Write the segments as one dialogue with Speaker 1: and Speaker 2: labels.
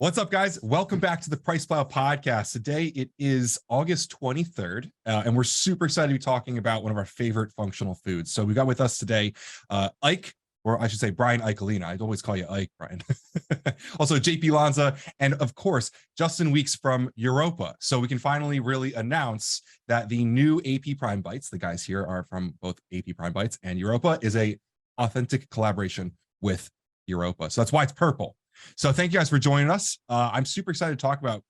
Speaker 1: What's up, guys? Welcome back to the PricePlow podcast. Today it is August 23rd, and we're super excited to be talking about one of our favorite functional foods. So we got with us today Ike, or I should say Brownie Ikalina. I'd always call you Ike, Brian. Also JP Lanza, and of course Justin Weeks from Europa. So we can finally really announce that the new AP Prime Bites, the guys here are from both AP Prime Bites and Europa, is a authentic collaboration with Europa. So that's why it's purple. So thank you guys for joining us. I'm super excited to talk about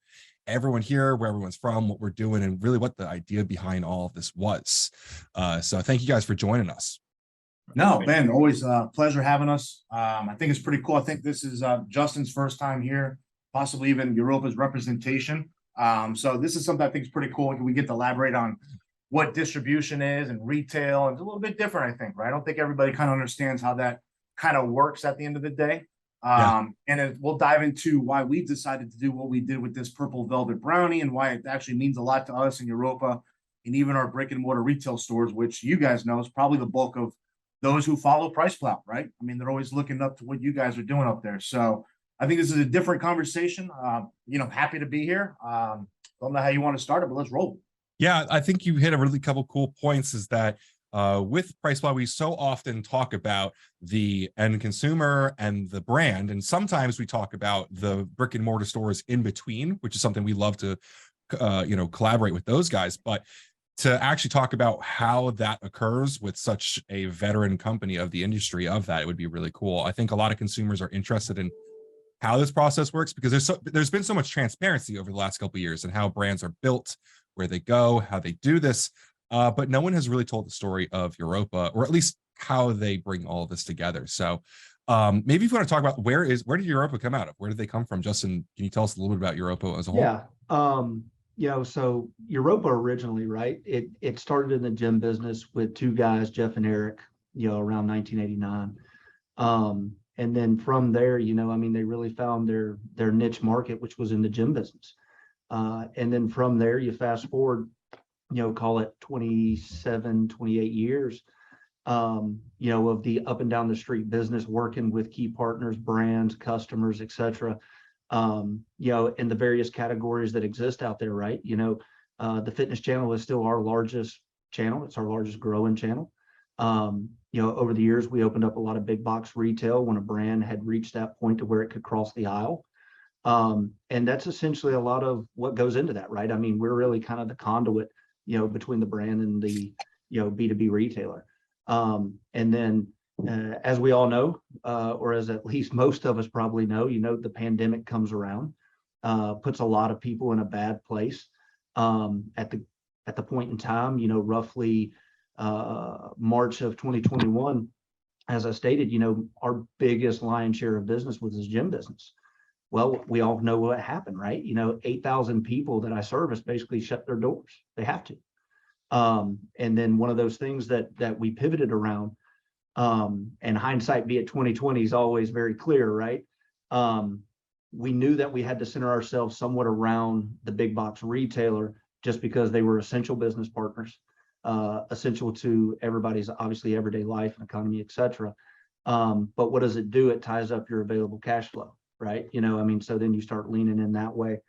Speaker 1: everyone here, where everyone's from, what we're doing, and really what the idea behind all of this was. So thank you guys for joining us.
Speaker 2: No, Ben, always a pleasure having us. I think it's pretty cool. I think this is Justin's first time here, possibly even Europa's representation. So this is something I think is pretty cool. We get to elaborate on what distribution is and retail. And it's a little bit different, I think, right? I don't think everybody kind of understands how that kind of works at the end of the day. And we'll dive into why we decided to do what we did with this purple velvet brownie and why it actually means a lot to us in Europa and even our brick and mortar retail stores, which you guys know is probably the bulk of those who follow PricePlow, right? I mean, they're always looking up to what you guys are doing up there. So I think this is a different conversation. Happy to be here. Don't know how you want to start it, but let's roll.
Speaker 1: Yeah, I think you hit a really couple cool points is that with PricePlow, we so often talk about the end consumer and the brand, and sometimes we talk about the brick and mortar stores in between, which is something we love to, collaborate with those guys. But to actually talk about how that occurs with such a veteran company of the industry of that, it would be really cool. I think a lot of consumers are interested in how this process works because there's been so much transparency over the last couple of years and how brands are built, where they go, how they do this. But no one has really told the story of Europa, or at least how they bring all of this together. So maybe if you want to talk about where did Europa come out of? Where did they come from? Justin, can you tell us a little bit about Europa as a whole?
Speaker 3: Yeah. So Europa originally, right? It started in the gym business with two guys, Jeff and Eric, around 1989. And then from there, they really found their niche market, which was in the gym business. And then from there, you fast forward, call it 27, 28 years, of the up and down the street business, working with key partners, brands, customers, et cetera, in the various categories that exist out there, right? The fitness channel is still our largest channel. It's our largest growing channel. Over the years, we opened up a lot of big box retail when a brand had reached that point to where it could cross the aisle. And that's essentially a lot of what goes into that, right? I mean, we're really kind of the conduit between the brand and the, B2B retailer. And then, as we all know, or as at least most of us probably know, the pandemic comes around, puts a lot of people in a bad place. At the point in time, roughly March of 2021, as I stated, our biggest lion's share of business was this gym business. Well, we all know what happened, right? 8,000 people that I service basically shut their doors. They have to. And then one of those things that we pivoted around, and hindsight be it 2020 is always very clear, right? We knew that we had to center ourselves somewhat around the big box retailer just because they were essential business partners, essential to everybody's obviously everyday life and economy, et cetera. But what does it do? It ties up your available cash flow. Right. So then you start leaning in that way.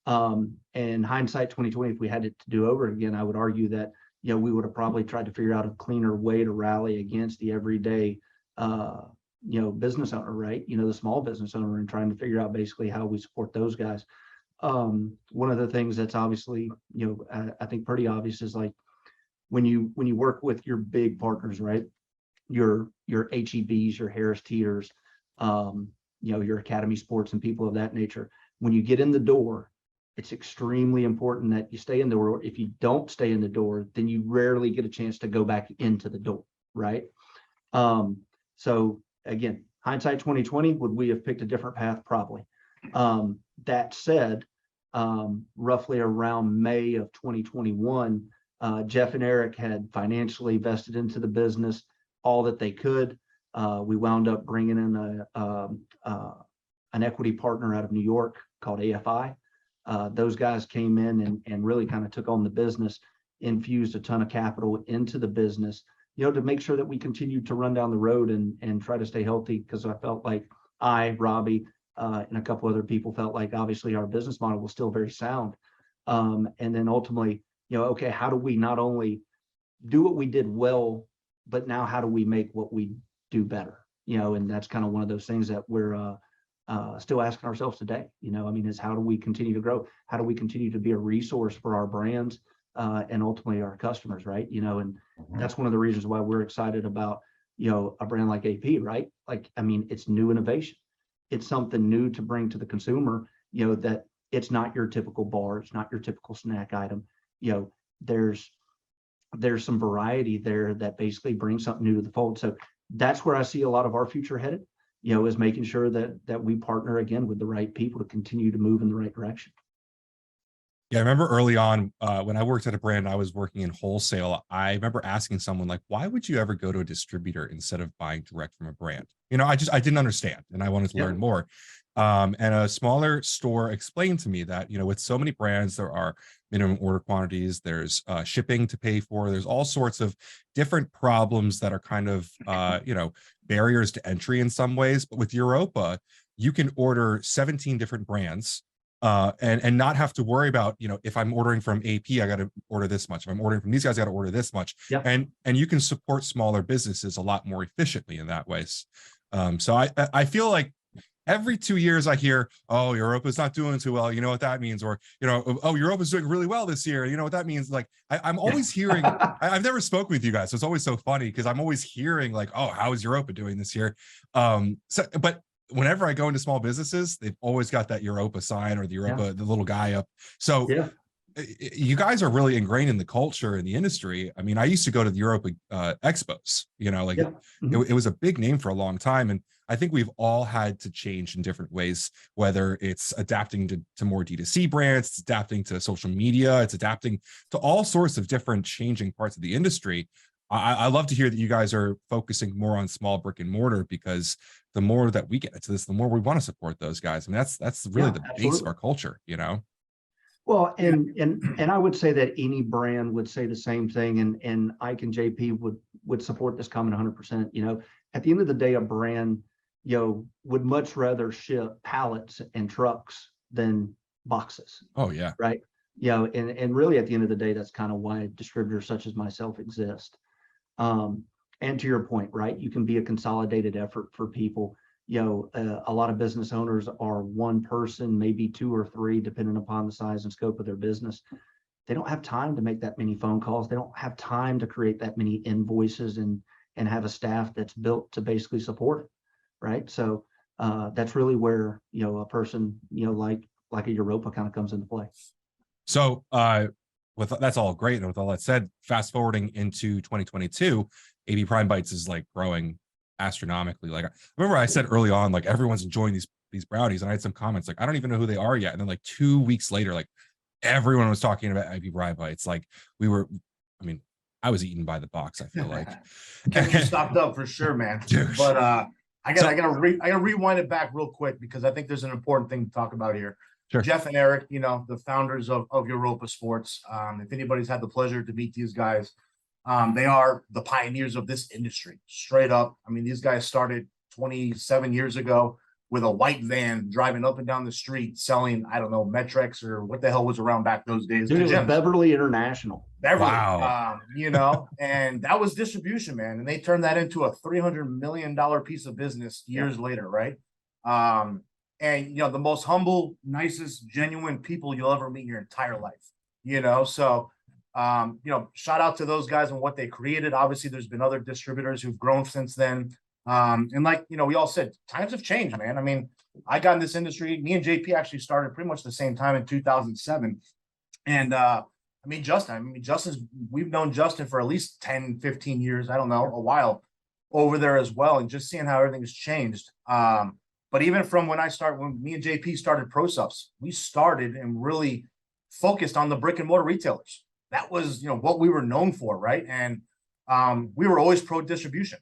Speaker 3: And hindsight 2020, if we had it to do over again, I would argue that, we would have probably tried to figure out a cleaner way to rally against the everyday, business owner, right? The small business owner, and trying to figure out basically how we support those guys. One of the things that's obviously, I think pretty obvious is like when you work with your big partners, right? Your HEBs, your Harris Teeters, your Academy Sports and people of that nature. When you get in the door, it's extremely important that you stay in the door. If you don't stay in the door, then you rarely get a chance to go back into the door, right? So again, hindsight 2020, would we have picked a different path? Probably. That said, roughly around May of 2021, Jeff and Eric had financially vested into the business all that they could. We wound up bringing in an equity partner out of New York called AFI. Those guys came in and really kind of took on the business, infused a ton of capital into the business, to make sure that we continued to run down the road and try to stay healthy. Because I felt like Robbie, and a couple other people felt like obviously our business model was still very sound. And then ultimately, okay, how do we not only do what we did well, but now how do we make what we do better? And that's kind of one of those things that we're still asking ourselves today, is how do we continue to grow? How do we continue to be a resource for our brands and ultimately our customers, right? And that's one of the reasons why we're excited about, a brand like AP, right? It's new innovation. It's something new to bring to the consumer, that it's not your typical bar, it's not your typical snack item. There's some variety there that basically brings something new to the fold. So that's where I see a lot of our future headed, is making sure that we partner again with the right people to continue to move in the right direction.
Speaker 1: Yeah, I remember early on when I worked at a brand, I was working in wholesale. I remember asking someone like, why would you ever go to a distributor instead of buying direct from a brand? I didn't understand and I wanted to learn more. And a smaller store explained to me that, with so many brands, there are minimum order quantities, there's shipping to pay for, there's all sorts of different problems that are kind of, barriers to entry in some ways. But with Europa, you can order 17 different brands and not have to worry about, if I'm ordering from AP, I got to order this much. If I'm ordering from these guys, I got to order this much.
Speaker 3: Yeah.
Speaker 1: And you can support smaller businesses a lot more efficiently in that ways. So I feel like every 2 years I hear, oh, Europa's not doing too well. You know what that means? Or, oh, Europa's doing really well this year. You know what that means? Like, I'm always hearing, I've never spoken with you guys. So it's always so funny because I'm always hearing like, oh, how is Europa doing this year? But whenever I go into small businesses, they've always got that Europa sign or the Europa, the little guy up. So you guys are really ingrained in the culture in the industry. I mean, I used to go to the Europa expos, it was a big name for a long time. And I think we've all had to change in different ways, whether it's adapting to more D2C brands, it's adapting to social media, it's adapting to all sorts of different changing parts of the industry. I love to hear that you guys are focusing more on small brick and mortar, because the more that we get into this, the more we want to support those guys. I mean, that's really the base of our culture,
Speaker 3: Well, and I would say that any brand would say the same thing, and Ike and JP would support this comment 100%. At the end of the day, a brand, would much rather ship pallets and trucks than boxes.
Speaker 1: Oh yeah.
Speaker 3: Right. And really at the end of the day, that's kind of why distributors such as myself exist. And to your point, right, you can be a consolidated effort for people. A lot of business owners are one person, maybe two or three, depending upon the size and scope of their business. They don't have time to make that many phone calls. They don't have time to create that many invoices and have a staff that's built to basically support it, right? So that's really where, a person, like a Europa kind of comes into play.
Speaker 1: So that's all great. And with all that said, fast forwarding into 2022, AB Prime Bites is like growing astronomically. Like, I remember I said early on, like, everyone's enjoying these brownies, and I had some comments like, I don't even know who they are yet. And then like 2 weeks later, like everyone was talking about AB Prime Bites. Like I was eaten by the box, I feel like.
Speaker 2: You stocked up for sure, man.
Speaker 1: Dude.
Speaker 2: But I gotta rewind it back real quick, because I think there's an important thing to talk about here.
Speaker 1: Sure.
Speaker 2: Jeff and Eric, the founders of Europa Sports. If anybody's had the pleasure to meet these guys, they are the pioneers of this industry, straight up. I mean, these guys started 27 years ago with a white van driving up and down the street selling, I don't know, Metrex or what the hell was around back those days.
Speaker 3: Dude, it was Beverly International.
Speaker 2: Beverly,
Speaker 1: wow.
Speaker 2: And that was distribution, man. And they turned that into a $300 million piece of business years later, right? And the most humble, nicest, genuine people you'll ever meet in your entire life. So shout out to those guys and what they created. Obviously, there's been other distributors who've grown since then. And like, we all said, times have changed, man. I mean, I got in this industry, me and JP actually started pretty much the same time in 2007. And we've known Justin for at least 10, 15 years. I don't know, a while over there as well. And just seeing how everything has changed. But even from when me and JP started ProSubs, we started and really focused on the brick and mortar retailers. That was, what we were known for, right? And we were always pro distribution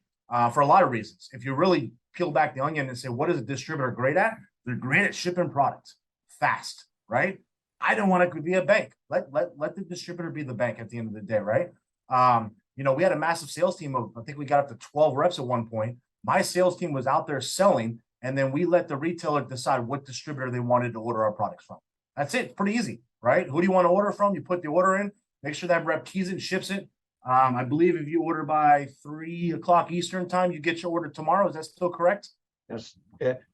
Speaker 2: for a lot of reasons. If you really peel back the onion and say, what is a distributor great at? They're great at shipping products fast, right? I don't want to be a bank. Let the distributor be the bank at the end of the day, right? We had a massive sales team of, I think we got up to 12 reps at one point. My sales team was out there selling and then we let the retailer decide what distributor they wanted to order our products from. That's it. Pretty easy, right? Who do you want to order from? You put the order in, make sure that rep keys it and ships it. I believe if you order by 3 o'clock Eastern time, you get your order tomorrow. Is that still correct?
Speaker 3: Yes.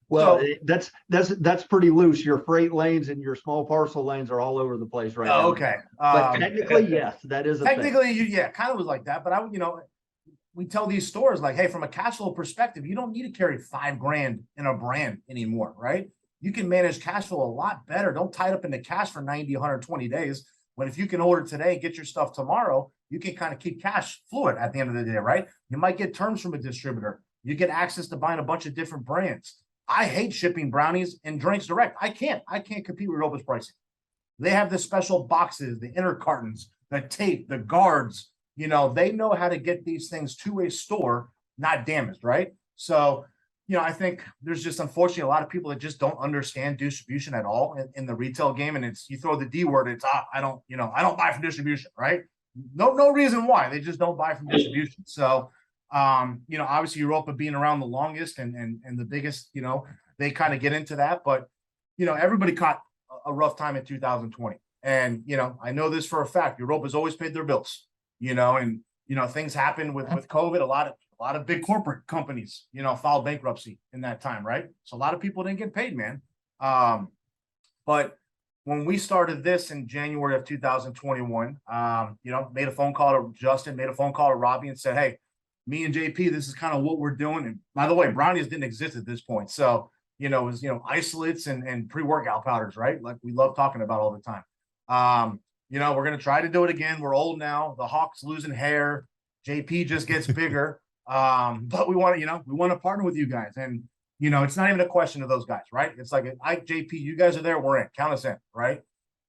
Speaker 3: Well,
Speaker 2: So,
Speaker 3: that's pretty loose. Your freight lanes and your small parcel lanes are all over the place right now.
Speaker 2: okay.
Speaker 3: But technically, yes, that is a
Speaker 2: Technically,
Speaker 3: thing.
Speaker 2: yeah, kind of was like that. But we tell these stores like, hey, from a cash flow perspective, you don't need to carry $5,000 in a brand anymore, right? You can manage cash flow a lot better. Don't tie it up into cash for 90, 120 days. But if you can order today, get your stuff tomorrow, you can kind of keep cash fluid at the end of the day, right? You might get terms from a distributor. You get access to buying a bunch of different brands. I hate shipping brownies and drinks direct. I can't compete with Europa's pricing. They have the special boxes, the inner cartons, the tape, the guards. They know how to get these things to a store, not damaged, right? So, I think there's just unfortunately a lot of people that just don't understand distribution at all in the retail game. And you throw the D word, it's I don't buy from distribution, right? No reason why. They just don't buy from distribution. So obviously Europa being around the longest and the biggest, they kind of get into that. But everybody caught a rough time in 2020. And I know this for a fact. Europa's always paid their bills, and things happen with COVID. A lot of big corporate companies, filed bankruptcy in that time, right? So a lot of people didn't get paid, man. But when we started this in January of 2021, made a phone call to Justin, made a phone call to Robbie and said, hey, me and JP, this is kind of what we're doing. And by the way, brownies didn't exist at this point. So, it was, isolates and pre-workout powders, right? Like we love talking about all the time. We're going to try to do it again. We're old now. The Hawk's losing hair. JP just gets bigger. But we want to partner with you guys. And, it's not even a question of those guys, right? It's like, JP, you guys are there. We're in. Count us in, right?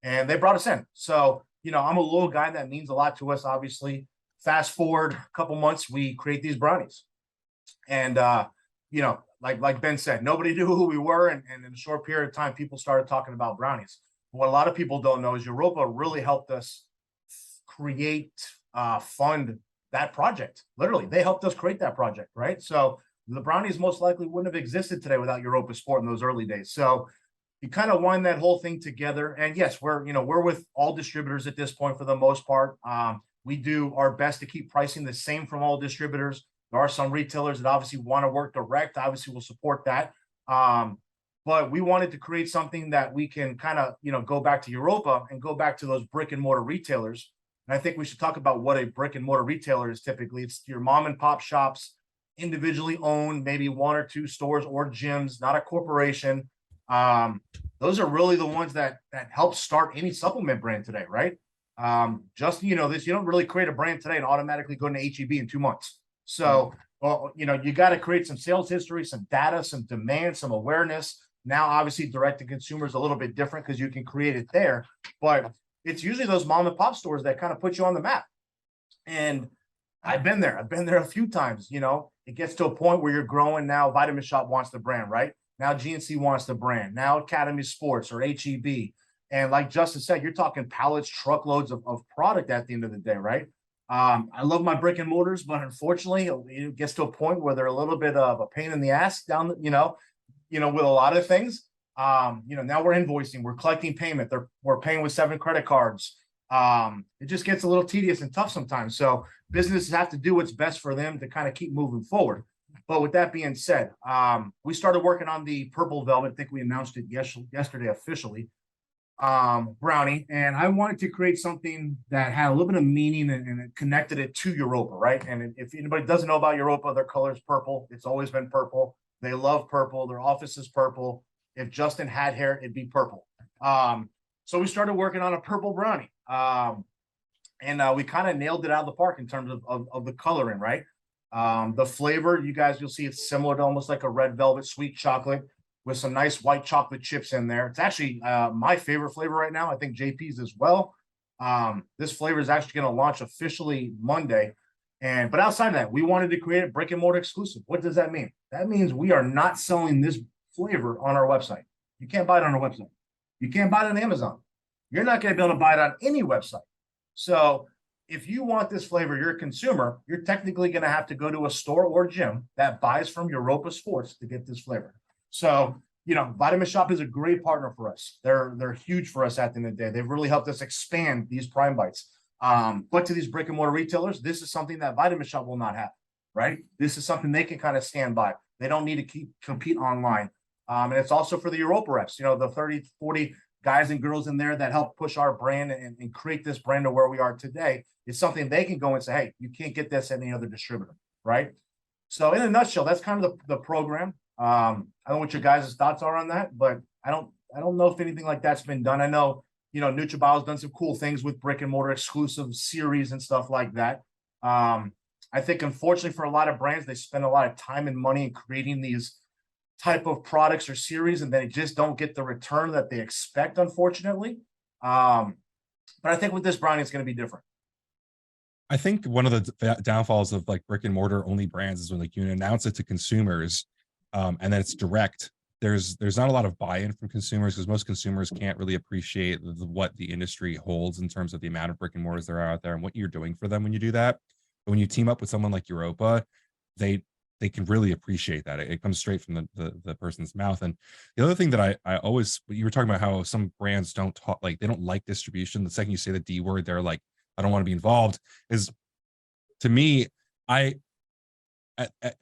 Speaker 2: And they brought us in. So, I'm a little guy. That means a lot to us, obviously. Fast forward a couple months, we create these brownies. And, like Ben said, nobody knew who we were. And in a short period of time, people started talking about brownies. But what a lot of people don't know is Europa really helped us fund that project. Literally, they helped us create that project, right? So the brownies most likely wouldn't have existed today without Europa Sport in those early days. So you kind of wind that whole thing together. And yes, we're with all distributors at this point for the most part. We do our best to keep pricing the same from all distributors. There are some retailers that obviously want to work direct. Obviously, we'll support that. But we wanted to create something that we can kind of, go back to Europa and go back to those brick and mortar retailers. And I think we should talk about what a brick and mortar retailer is typically. It's your mom and pop shops, individually owned, maybe 1 or 2 stores or gyms, not a corporation. Those are really the ones that help start any supplement brand today, right? Justin, this, you don't really create a brand today and automatically go into HEB in 2 months. So, you got to create some sales history, some data, some demand, some awareness. Now, obviously, direct to consumer is a little bit different because you can create it there, but it's usually those mom and pop stores that kind of put you on the map. And I've been there a few times. It gets to a point where you're growing. Now Vitamin Shop wants the brand, right? Now GNC wants the brand. Now Academy Sports or HEB. And like Justin said, you're talking pallets, truckloads of product at the end of the day, right? I love my brick and mortars, but unfortunately, it gets to a point where they're a little bit of a pain in the ass down, with a lot of things. Now we're invoicing, we're collecting payment. We're paying with 7 credit cards. It just gets a little tedious and tough sometimes. So businesses have to do what's best for them to kind of keep moving forward. But with that being said, we started working on the purple velvet. I think we announced it yesterday officially. Brownie, and I wanted to create something that had a little bit of meaning and it connected it to Europa, right? And if anybody doesn't know about Europa, their color is purple. It's always been purple. They love purple. Their office is purple. If Justin had hair, it'd be purple. So we started working on a purple brownie. And we kind of nailed it out of the park in terms of the coloring, right? The flavor, you'll see it's similar to almost like a red velvet sweet chocolate with some nice white chocolate chips in there. It's actually my favorite flavor right now. I think JP's as well. This flavor is actually going to launch officially Monday. But outside of that, we wanted to create a brick and mortar exclusive. What does that mean? That means we are not selling this flavor on our website. You can't buy it on our website. You can't buy it on Amazon. You're not going to be able to buy it on any website. So if you want this flavor, you're a consumer, you're technically going to have to go to a store or gym that buys from Europa Sports to get this flavor. So, Vitamin Shop is a great partner for us. They're huge for us at the end of the day. They've really helped us expand these Prime Bites. But to these brick and mortar retailers, this is something that Vitamin Shop will not have, right? This is something they can kind of stand by. They don't need to compete online. And it's also for the Europa reps, the 30, 40 guys and girls in there that help push our brand and create this brand to where we are today. It's something they can go and say, hey, you can't get this at any other distributor, right? So in a nutshell, that's kind of the program. I don't know what your guys' thoughts are on that, but I don't know if anything like that's been done. I know, NutraBio's done some cool things with brick and mortar exclusive series and stuff like that. I think unfortunately for a lot of brands, they spend a lot of time and money in creating these type of products or series, and they just don't get the return that they expect, unfortunately. But I think with this Brownie, it's going to be different.
Speaker 1: I think one of the downfalls of like brick and mortar only brands is when like you announce it to consumers, and then it's direct. There's not a lot of buy-in from consumers because most consumers can't really appreciate what the industry holds in terms of the amount of brick and mortars there are out there and what you're doing for them when you do that. But when you team up with someone like Europa, they can really appreciate that. It comes straight from the person's mouth. And the other thing that I always, you were talking about how some brands don't talk, like they don't like distribution. The second you say the D word, they're like, I don't want to be involved. Is, to me, I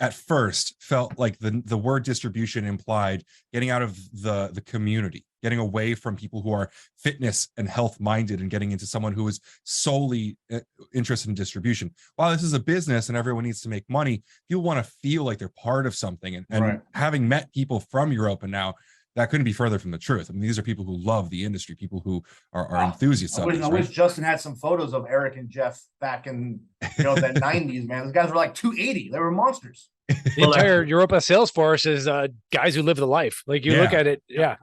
Speaker 1: at first felt like the word distribution implied getting out of the community, getting away from people who are fitness and health minded and getting into someone who is solely interested in distribution. While this is a business and everyone needs to make money, people want to feel like they're part of something. And
Speaker 2: Right.
Speaker 1: Having met people from Europa now, that couldn't be further from the truth. I mean, these are people who love the industry, people who are enthusiasts of this.
Speaker 2: I wish Justin had some photos of Eric and Jeff back in the 90s, man. Those guys were like 280. They were monsters.
Speaker 4: The entire Europa sales force is guys who live the life. Like you look at it, yeah.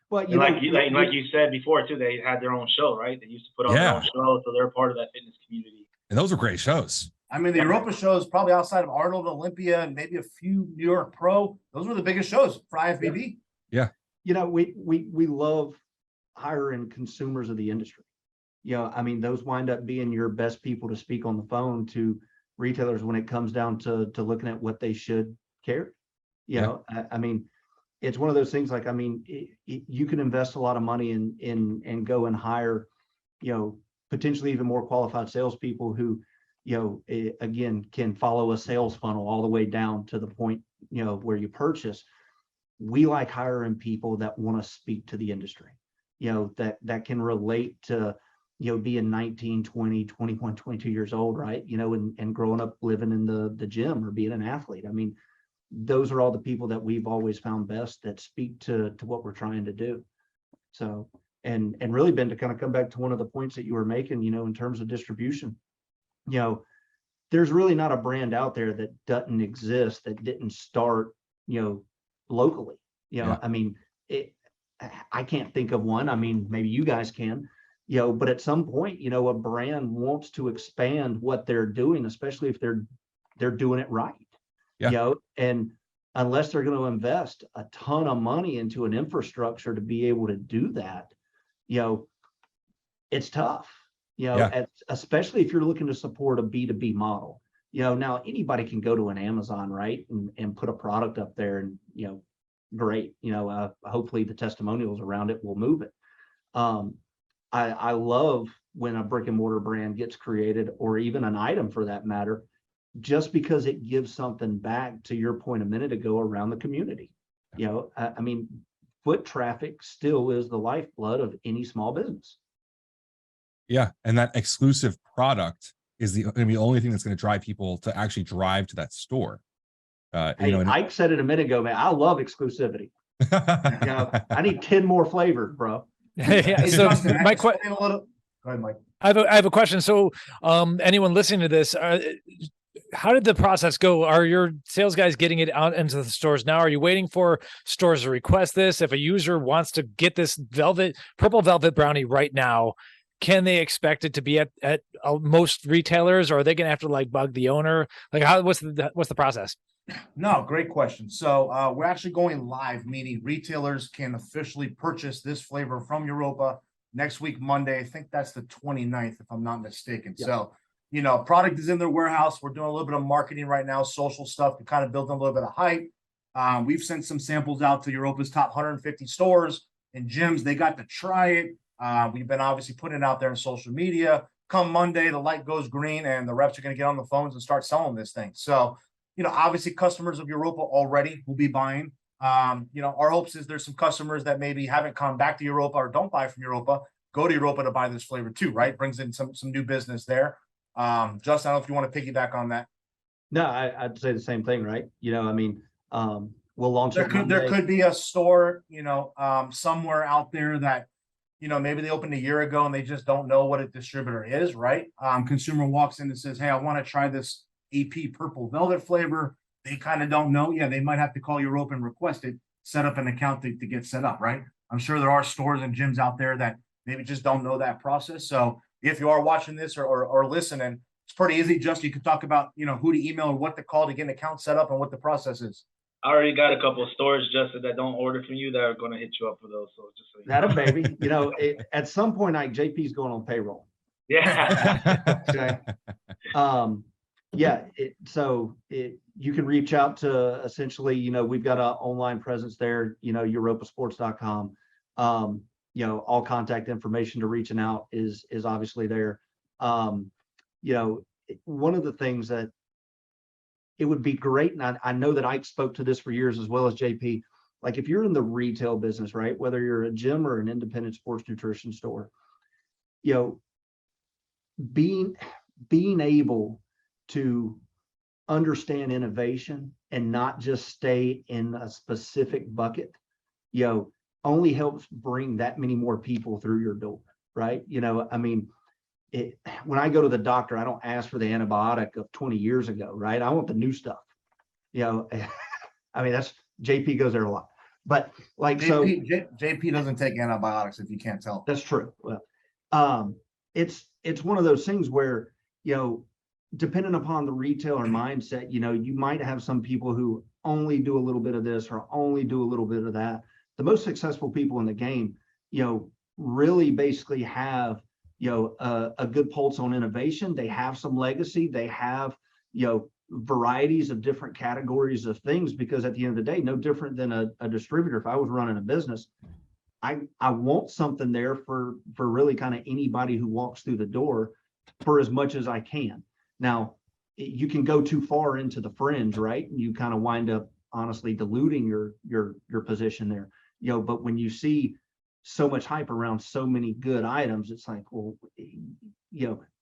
Speaker 3: Well,
Speaker 5: like you said before too, they had their own show, right? They used to put on their own show, so they're part of that fitness community.
Speaker 1: And those were great shows.
Speaker 2: I mean, the Europa shows, probably outside of Arnold, Olympia, and maybe a few New York Pro, those were the biggest shows for IFBB.
Speaker 1: Yeah.
Speaker 3: We love hiring consumers of the industry. I mean, those wind up being your best people to speak on the phone to retailers when it comes down to looking at what they should carry. I mean, it's one of those things like, I mean, you can invest a lot of money and go and hire, potentially even more qualified salespeople who, again, can follow a sales funnel all the way down to the point, where you purchase. We like hiring people that want to speak to the industry, that can relate to, being 19, 20, 21, 22 years old, right? And growing up living in the gym or being an athlete. I mean, those are all the people that we've always found best that speak to what we're trying to do. So, and really, Ben, to kind of come back to one of the points that you were making, in terms of distribution, there's really not a brand out there that doesn't exist that didn't start, locally. I mean, I can't think of one. I mean, maybe you guys can, but at some point, a brand wants to expand what they're doing, especially if they're doing it right. And unless they're going to invest a ton of money into an infrastructure to be able to do that, it's tough, especially if you're looking to support a B2B model. Now anybody can go to an Amazon, right, and put a product up there and, great, hopefully the testimonials around it will move it. I love when a brick and mortar brand gets created, or even an item for that matter, just because it gives something back, to your point a minute ago, around the community. I mean, foot traffic still is the lifeblood of any small business.
Speaker 1: Yeah, and that exclusive product is the only thing that's going to drive people to actually drive to that store.
Speaker 3: Ike said it a minute ago, man. I love exclusivity. I need 10 more flavors, bro.
Speaker 4: Yeah. So my question.
Speaker 2: Go ahead, Mike.
Speaker 4: I have a question. So, anyone listening to this, how did the process go? Are your sales guys getting it out into the stores now? Are you waiting for stores to request this? If a user wants to get this purple velvet brownie right now, can they expect it to be at most retailers, or are they going to have to like bug the owner? Like, what's the process?
Speaker 2: No, great question. So we're actually going live, meaning retailers can officially purchase this flavor from Europa next week, Monday. I think that's the 29th, if I'm not mistaken. Yep. So, product is in their warehouse. We're doing a little bit of marketing right now, social stuff to kind of build a little bit of hype. We've sent some samples out to Europa's top 150 stores and gyms. They got to try it. We've been obviously putting it out there on social media. Come Monday, the light goes green and the reps are going to get on the phones and start selling this thing. So, obviously customers of Europa already will be buying. Our hopes is there's some customers that maybe haven't come back to Europa or don't buy from Europa, go to Europa to buy this flavor too, right? Brings in some new business there. Justin, I don't know if you want to piggyback on that.
Speaker 3: No, I'd say the same thing, right? We'll launch
Speaker 2: There could be a store, somewhere out there that, maybe they opened a year ago and they just don't know what a distributor is, right? Consumer walks in and says, hey, I want to try this AP purple velvet flavor. They kind of don't know. Yeah, they might have to call Europa and request it, set up an account to get set up, right? I'm sure there are stores and gyms out there that maybe just don't know that process. So if you are watching this or listening, it's pretty easy. Just you could talk about, who to email or what to call to get an account set up and what the process is.
Speaker 5: I already got a couple of stores, Justin, that don't order from you that are going to hit you up for those. So just so you
Speaker 3: that a baby. At some point, JP's going on payroll.
Speaker 5: Yeah.
Speaker 3: Okay. You can reach out to essentially, we've got an online presence there, europasports.com. All contact information to reaching out is obviously there. One of the things that it would be great, and I know that Ike spoke to this for years as well as JP, like if you're in the retail business, right, whether you're a gym or an independent sports nutrition store, being able to understand innovation and not just stay in a specific bucket, only helps bring that many more people through your door, right? When I go to the doctor, I don't ask for the antibiotic of 20 years ago, right? I want the new stuff. That's JP goes there a lot, but
Speaker 2: JP doesn't take antibiotics if you can't tell.
Speaker 3: That's true. Well, it's one of those things where, depending upon the retailer mindset, you might have some people who only do a little bit of this or only do a little bit of that. The most successful people in the game, really basically have, a good pulse on innovation. They have some legacy. They have, varieties of different categories of things, because at the end of the day, no different than a distributor. If I was running a business, I want something there for really kind of anybody who walks through the door for as much as I can. Now, you can go too far into the fringe, right? And you kind of wind up honestly diluting your position there. But when you see so much hype around so many good items, it's like, well,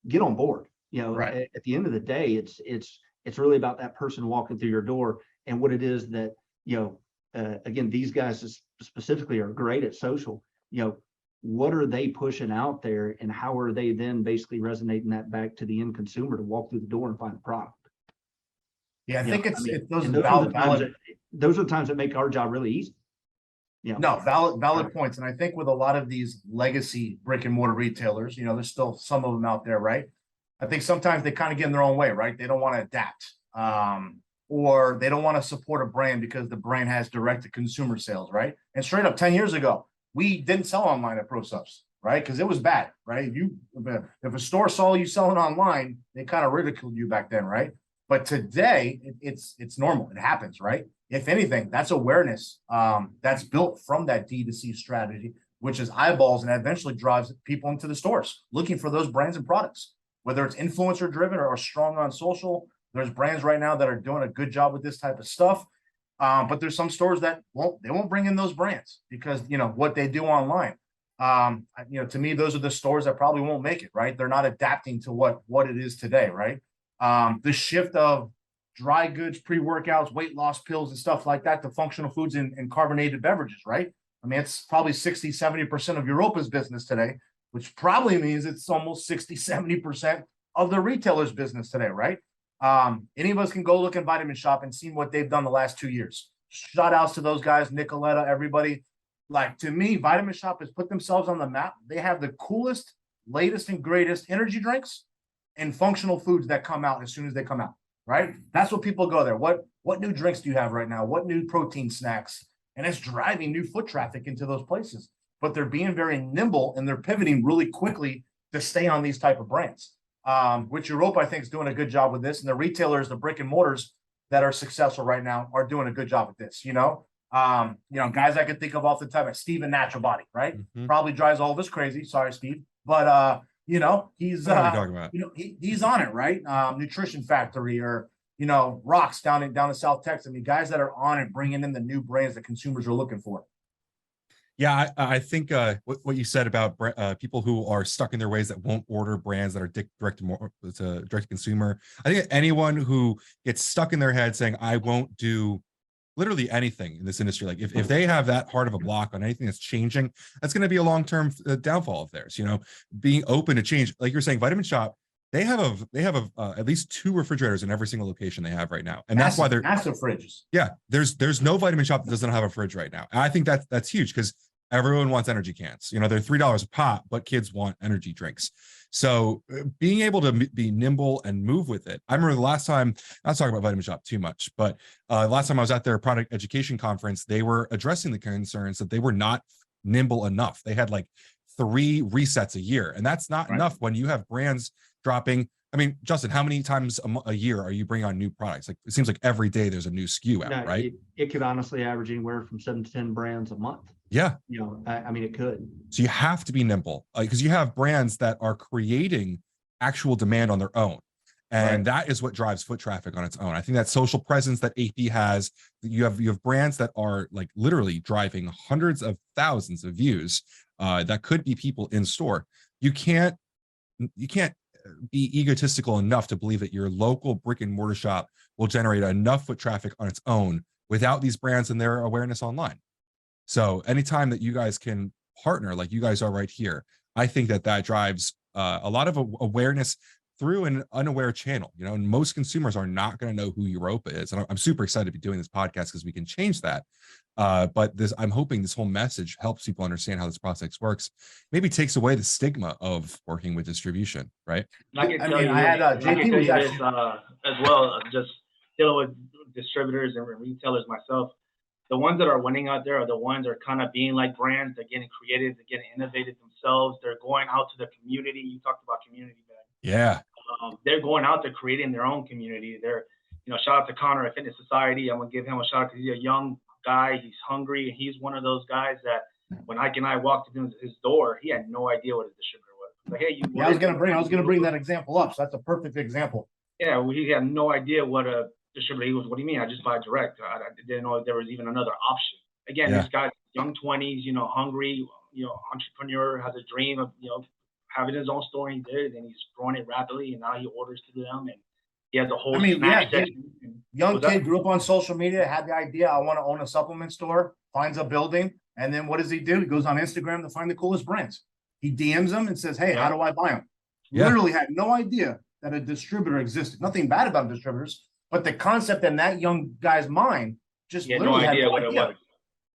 Speaker 3: get on board.
Speaker 2: Right.
Speaker 3: At the end of the day, it's really about that person walking through your door and what it is that, again, these guys specifically are great at social. What are they pushing out there, and how are they then basically resonating that back to the end consumer to walk through the door and find a product?
Speaker 2: Yeah, I think those are
Speaker 3: the times that make our job really easy.
Speaker 2: No, valid points. And I think with a lot of these legacy brick and mortar retailers, there's still some of them out there, right? I think sometimes they kind of get in their own way, right? They don't want to adapt, or they don't want to support a brand because the brand has direct to consumer sales, right? And straight up 10 years ago, we didn't sell online at Pro Subs, right? Because it was bad, right? If a store saw you selling online, they kind of ridiculed you back then, right? But today, it's normal. It happens, right? If anything, that's awareness that's built from that D2C strategy, which is eyeballs, and that eventually drives people into the stores looking for those brands and products, whether it's influencer driven or strong on social. There's brands right now that are doing a good job with this type of stuff. But there's some stores that won't bring in those brands because, what they do online. To me, those are the stores that probably won't make it, right? They're not adapting to what it is today, right? The shift of dry goods, pre-workouts, weight loss pills and stuff like that to functional foods and carbonated beverages, right? It's probably 60-70% of Europa's business today, which probably means it's almost 60-70% of the retailer's business today, right? Any of us can go look in Vitamin Shop and see what they've done the last 2 years. Shout outs to those guys, Nicoletta, everybody. Like, to me, Vitamin Shop has put themselves on the map. They have the coolest, latest and greatest energy drinks and functional foods that come out as soon as they come out, right? That's what people go there. What new drinks do you have right now? What new protein snacks? And it's driving new foot traffic into those places. But they're being very nimble and they're pivoting really quickly to stay on these type of brands. Which Europa, I think, is doing a good job with this. And the retailers, the brick and mortars, that are successful right now are doing a good job at this, guys I could think of off the top, Steven Natural Body, right? Probably drives all of us crazy. Sorry, Steve. But he's he's on it, right? Nutrition Factory or Rocks down in South Texas. I mean, guys that are on it, bringing in the new brands that consumers are looking for.
Speaker 1: Yeah, I think what you said about people who are stuck in their ways that won't order brands that are direct to consumer. I think anyone who gets stuck in their head saying, I won't do literally anything in this industry, like if they have that hard of a block on anything that's changing, that's going to be a long-term downfall of theirs. Being open to change, like you're saying, Vitamin Shop, they have at least 2 refrigerators in every single location they have right now, and that's why they're
Speaker 2: massive fridges.
Speaker 1: Yeah, there's no Vitamin Shop that doesn't have a fridge right now. And I think that's huge because everyone wants energy cans. They're $3 a pop, but kids want energy drinks. So being able to be nimble and move with it. I remember the last time, I was talking about Vitamin Shop too much, but last time I was at their product education conference, they were addressing the concerns that they were not nimble enough. They had like 3 resets a year, and that's not enough when you have brands dropping. I mean, Justin, how many times a year are you bringing on new products? Like, it seems like every day there's a new SKU out, right?
Speaker 3: It could honestly average anywhere from 7 to 10 brands a month.
Speaker 1: Yeah.
Speaker 3: I mean, it could.
Speaker 1: So you have to be nimble because you have brands that are creating actual demand on their own. And that is what drives foot traffic on its own. I think that social presence that AP has, you have brands that are like literally driving hundreds of thousands of views that could be people in store. You can't be egotistical enough to believe that your local brick and mortar shop will generate enough foot traffic on its own without these brands and their awareness online. So anytime that you guys can partner like you guys are right here, I think that drives a lot of awareness through an unaware channel, and most consumers are not going to know who Europa is. And I'm super excited to be doing this podcast because we can change that. But I'm hoping this whole message helps people understand how this process works, maybe takes away the stigma of working with distribution, right?
Speaker 5: I can tell you this as well, just dealing with distributors and retailers myself. The ones that are winning out there are the ones that are kind of being like brands. They're getting creative. They're getting innovative themselves. They're going out to the community. You talked about community, man.
Speaker 1: Yeah.
Speaker 5: They're going out to creating their own community. They're, shout out to Connor at Fitness Society. I'm gonna give him a shout out because he's a young guy. He's hungry, and he's one of those guys that when Ike and I walked into his door, he had no idea what a distributor was. Like, hey,
Speaker 2: I was gonna bring that example up. So that's a perfect example.
Speaker 5: Yeah, he had no idea what a distributor. He was, what do you mean? I just buy direct. I didn't know there was even another option. Again, this guy's young 20s, hungry, entrepreneur, has a dream of, having his own store. He did, and he's growing it rapidly, and now he orders to them, and he has a whole section.
Speaker 2: Young kid grew up on social media, had the idea, I want to own a supplement store, finds a building, and then what does he do? He goes on Instagram to find the coolest brands. He DMs them and says, hey, how do I buy them? Literally had no idea that a distributor existed. Nothing bad about distributors, but the concept in that young guy's mind just literally had no idea what it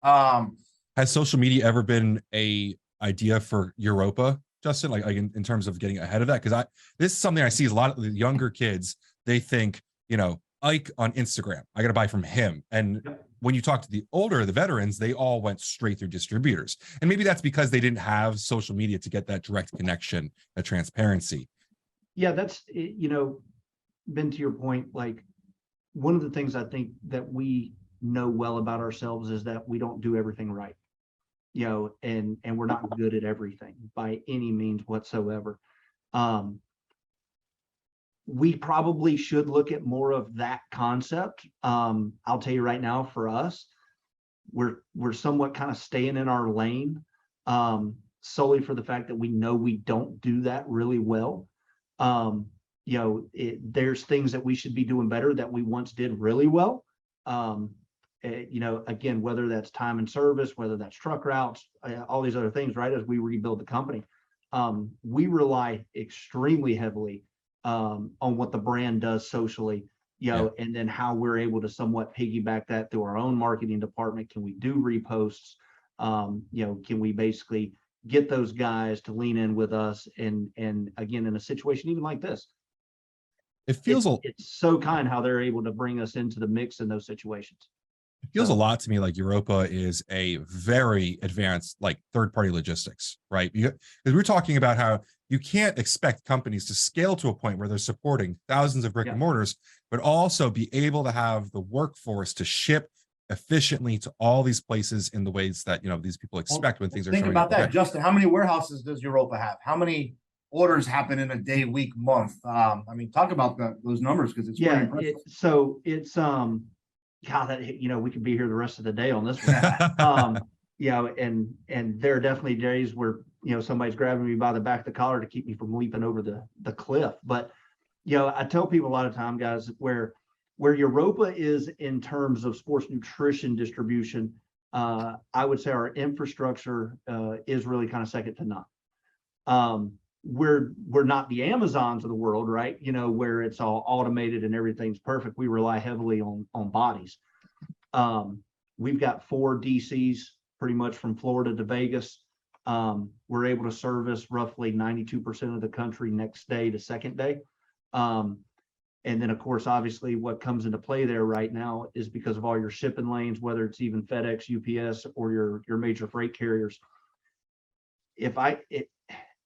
Speaker 2: was.
Speaker 1: Has social media ever been a idea for Europa, Justin, like in terms of getting ahead of that? Because this is something I see a lot of the younger kids. They think, Ike on Instagram, I got to buy from him. And when you talk to the veterans, they all went straight through distributors. And maybe that's because they didn't have social media to get that direct connection, that transparency.
Speaker 3: Yeah, that's, Ben, to your point, like one of the things I think that we know well about ourselves is that we don't do everything right. And we're not good at everything by any means whatsoever. We probably should look at more of that concept. I'll tell you right now, for us, we're somewhat kind of staying in our lane, solely for the fact that we know we don't do that really well. There's things that we should be doing better that we once did really well. Again, whether that's time and service, whether that's truck routes, all these other things, right? As we rebuild the company, we rely extremely heavily on what the brand does socially, and then how we're able to somewhat piggyback that through our own marketing department. Can we do reposts? Can we basically get those guys to lean in with us? And again, in a situation even like this,
Speaker 1: it feels
Speaker 3: it's so kind how they're able to bring us into the mix in those situations.
Speaker 1: It feels a lot to me like Europa is a very advanced, like third-party logistics, right? Because we're talking about how you can't expect companies to scale to a point where they're supporting thousands of brick and mortars but also be able to have the workforce to ship efficiently to all these places in the ways that, you know, these people expect when things are
Speaker 2: Think
Speaker 1: showing
Speaker 2: about
Speaker 1: up.
Speaker 2: that,
Speaker 1: Okay.
Speaker 2: Justin. How many warehouses does Europa have? How many orders happen in a day, week, month? I mean, talk about those numbers, because it's pretty impressive.
Speaker 3: So it's God, that, you know, we could be here the rest of the day on this one. You know, and there are definitely days where, you know, somebody's grabbing me by the back of the collar to keep me from leaping over the cliff. But, you know, I tell people a lot of time, guys, where Europa is in terms of sports nutrition distribution, I would say our infrastructure is really kind of second to none. We're not the Amazons of the world, right? You know, where it's all automated and everything's perfect. We rely heavily on bodies. We've got 4 DCs pretty much from Florida to Vegas. We're able to service roughly 92% of the country next day to second day. And then, of course, obviously what comes into play there right now is because of all your shipping lanes, whether it's even FedEx, UPS, or your major freight carriers.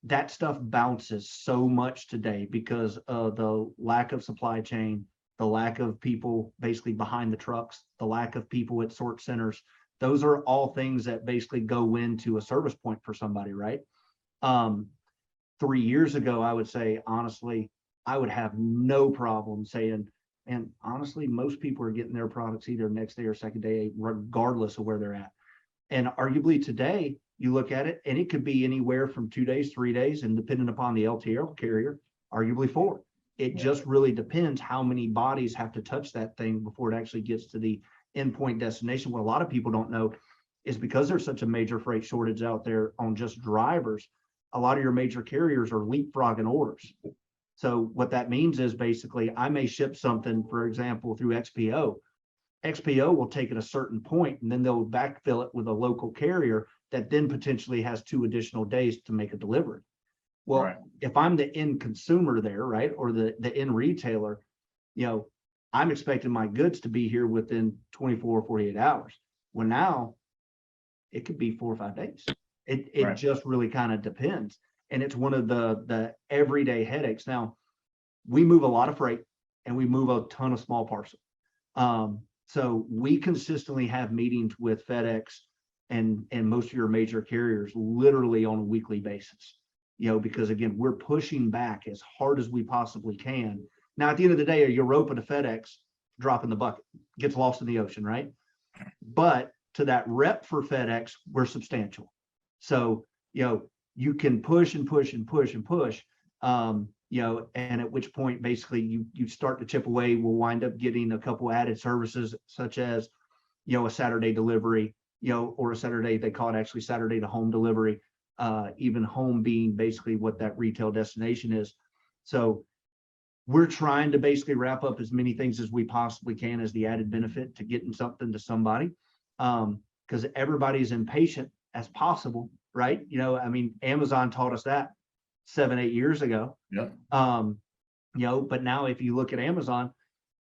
Speaker 3: That stuff bounces so much today because of the lack of supply chain, the lack of people basically behind the trucks, the lack of people at sort centers. Those are all things that basically go into a service point for somebody, right? 3 years ago, I would say, honestly, I would have no problem saying, and honestly, most people are getting their products either next day or second day, regardless of where they're at. And arguably today, you look at it, and it could be anywhere from 2 days, 3 days, and depending upon the LTL carrier, arguably 4. It just really depends how many bodies have to touch that thing before it actually gets to the endpoint destination. What a lot of people don't know is because there's such a major freight shortage out there on just drivers, a lot of your major carriers are leapfrogging orders. So what that means is basically I may ship something, for example, through XPO. XPO will take it a certain point, and then they'll backfill it with a local carrier that then potentially has 2 additional days to make a delivery. Well, right. If I'm the end consumer there, right, or the end retailer, you know, I'm expecting my goods to be here within 24 or 48 hours. Well, now it could be 4 or 5 days. It right. Just really kind of depends. And it's one of the everyday headaches. Now, we move a lot of freight and we move a ton of small parcel. So we consistently have meetings with FedEx and most of your major carriers literally on a weekly basis, you know, because again, we're pushing back as hard as we possibly can. Now, at the end of the day, a Europa to FedEx drop in the bucket, gets lost in the ocean, right? But to that rep for FedEx, we're substantial. So, you know, you can push and push and push and push, you know, and at which point basically you start to chip away. We'll wind up getting a couple added services such as, you know, a Saturday delivery, you know, or a Saturday, they call it actually Saturday to home delivery, even home being basically what that retail destination is. So we're trying to basically wrap up as many things as we possibly can as the added benefit to getting something to somebody, because everybody's impatient as possible, right? You know, I mean, Amazon taught us that 7-8 years ago.
Speaker 2: Yeah. You
Speaker 3: know, but now if you look at Amazon,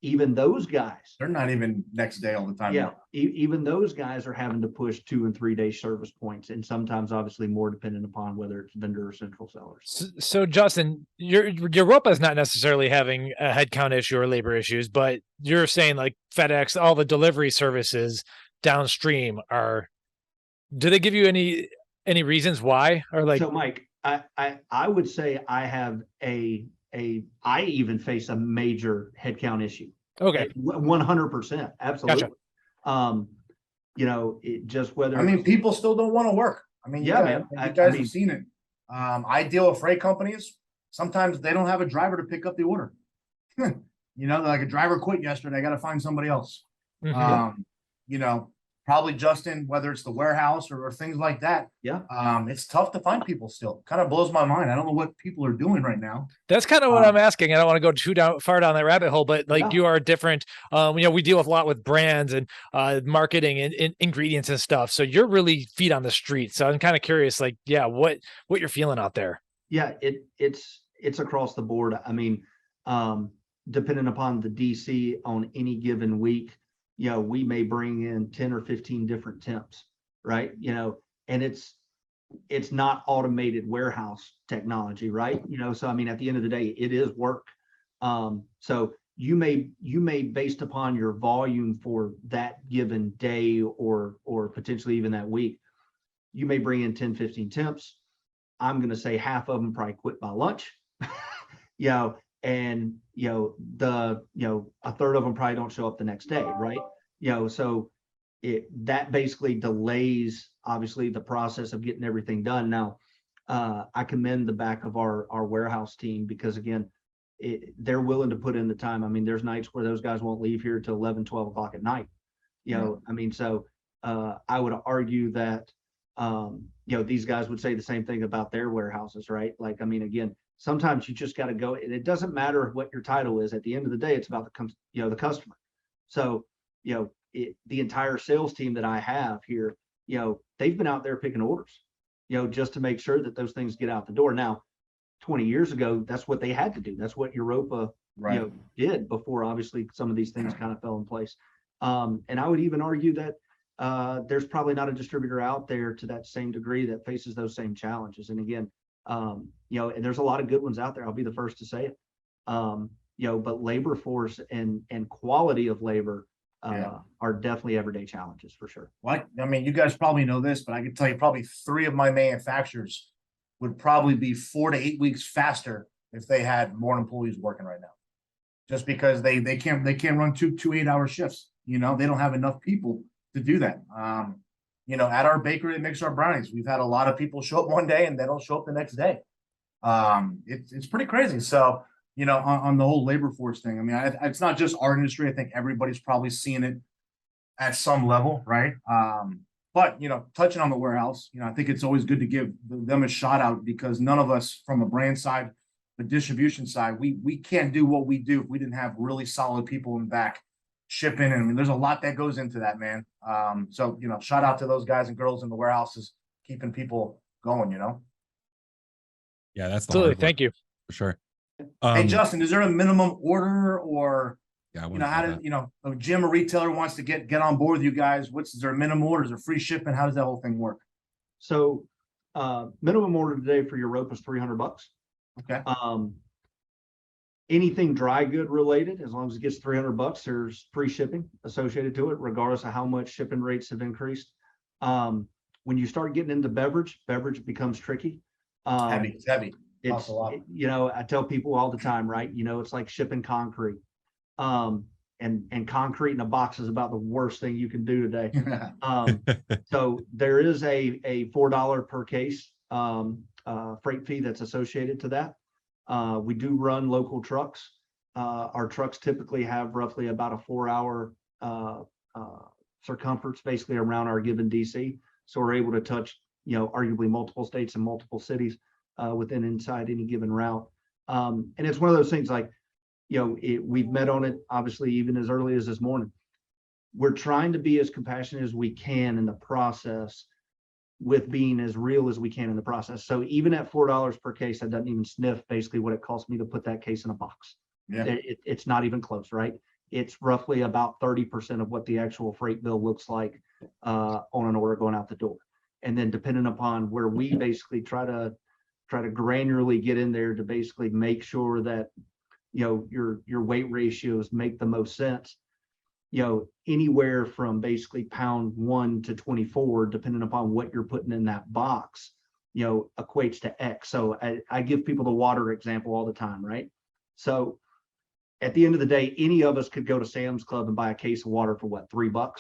Speaker 3: even those guys,
Speaker 2: they're not even next day all the time.
Speaker 3: Yeah, even those guys are having to push 2 and 3 day service points, and sometimes obviously more dependent upon whether it's vendor or central sellers.
Speaker 4: So Justin, Europa is not necessarily having a headcount issue or labor issues, but you're saying like FedEx, all the delivery services downstream are. Do they give you any reasons why? Or like,
Speaker 3: so Mike, I would say I have I even face a major headcount issue.
Speaker 4: Okay.
Speaker 3: 100%. Absolutely. Gotcha. You know, it just whether,
Speaker 2: I mean, people still don't want to work. I mean,
Speaker 3: yeah,
Speaker 2: man, you guys have seen it. I deal with freight companies. Sometimes they don't have a driver to pick up the order. You know, like a driver quit yesterday. I got to find somebody else. Mm-hmm. You know, probably Justin, whether it's the warehouse or things like that.
Speaker 3: Yeah.
Speaker 2: It's tough to find people still. Kind of blows my mind. I don't know what people are doing right now.
Speaker 4: That's kind of what I'm asking. I don't want to go far down that rabbit hole, but like you are different. You know, we deal with a lot with brands and marketing and ingredients and stuff. So you're really feet on the street. So I'm kind of curious, like, yeah, what you're feeling out there.
Speaker 3: Yeah, it's across the board. I mean, depending upon the DC on any given week, you know, we may bring in 10 or 15 different temps, right? You know, and it's not automated warehouse technology, right? You know, so I mean, at the end of the day, it is work. So you may based upon your volume for that given day or potentially even that week, you may bring in 10, 15 temps. I'm going to say half of them probably quit by lunch, and a third of them probably don't show up the next day, right? So that basically delays obviously the process of getting everything done. Now, I commend the back of our warehouse team, because again, they're willing to put in the time. I mean, there's nights where those guys won't leave here till 11, 12 o'clock at night. I mean, so I would argue that these guys would say the same thing about their warehouses, right? Like, I mean, again, sometimes you just got to go, and it doesn't matter what your title is. At the end of the day, it's about the customer. So, the entire sales team that I have here, they've been out there picking orders, just to make sure that those things get out the door. Now, 20 years ago, that's what they had to do. That's what Europa, did before obviously some of these things kind of fell in place. And I would even argue that there's probably not a distributor out there to that same degree that faces those same challenges. And again, and there's a lot of good ones out there. I'll be the first to say it. But labor force and quality of labor are definitely everyday challenges for sure.
Speaker 2: Well, I mean, you guys probably know this, but I can tell you probably 3 of my manufacturers would probably be 4 to 8 weeks faster if they had more employees working right now, just because they can't run two 8-hour shifts. They don't have enough people to do that. At our bakery that makes our brownies, we've had a lot of people show up one day and they don't show up the next day. It's pretty crazy. So, on the whole labor force thing, I mean, it's not just our industry. I think everybody's probably seeing it at some level, right? But, touching on the warehouse, I think it's always good to give them a shout out, because none of us from a brand side, the distribution side, we can't do what we do if we didn't have really solid people in back shipping. And I mean, there's a lot that goes into that, man. So, shout out to those guys and girls in the warehouses, keeping people going,
Speaker 1: Yeah, that's the
Speaker 4: Absolutely.
Speaker 1: hard work,
Speaker 4: Thank you.
Speaker 1: for sure.
Speaker 2: Hey, Justin, is there a minimum order, or
Speaker 1: Yeah, I
Speaker 2: how
Speaker 1: wouldn't
Speaker 2: does,
Speaker 1: know
Speaker 2: a gym or retailer wants to get on board with you guys? Is there a minimum order? Is there free shipping? How does that whole thing work?
Speaker 3: So minimum order today for Europa is $300.
Speaker 2: Okay.
Speaker 3: Anything dry good related, as long as it gets $300, there's free shipping associated to it, regardless of how much shipping rates have increased. When you start getting into beverage becomes tricky.
Speaker 2: It's heavy.
Speaker 3: It's, I tell people all the time, right? It's like shipping concrete. And concrete in a box is about the worst thing you can do today. So there is a $4 per case freight fee that's associated to that. We do run local trucks. Our trucks typically have roughly about a 4-hour circumference basically around our given DC. So we're able to touch, arguably multiple states and multiple cities inside any given route. And it's one of those things like, we've met on it, obviously, even as early as this morning. We're trying to be as compassionate as we can in the process, with being as real as we can in the process. So even at $4 per case, that doesn't even sniff basically what it costs me to put that case in a box.
Speaker 2: Yeah.
Speaker 3: It's not even close, right? It's roughly about 30% of what the actual freight bill looks like on an order going out the door. And then depending upon where we basically try to granularly get in there to basically make sure that your weight ratios make the most sense, anywhere from basically pound 1 to 24, depending upon what you're putting in that box, equates to X. So I give people the water example all the time, right? So at the end of the day, any of us could go to Sam's Club and buy a case of water for what, $3?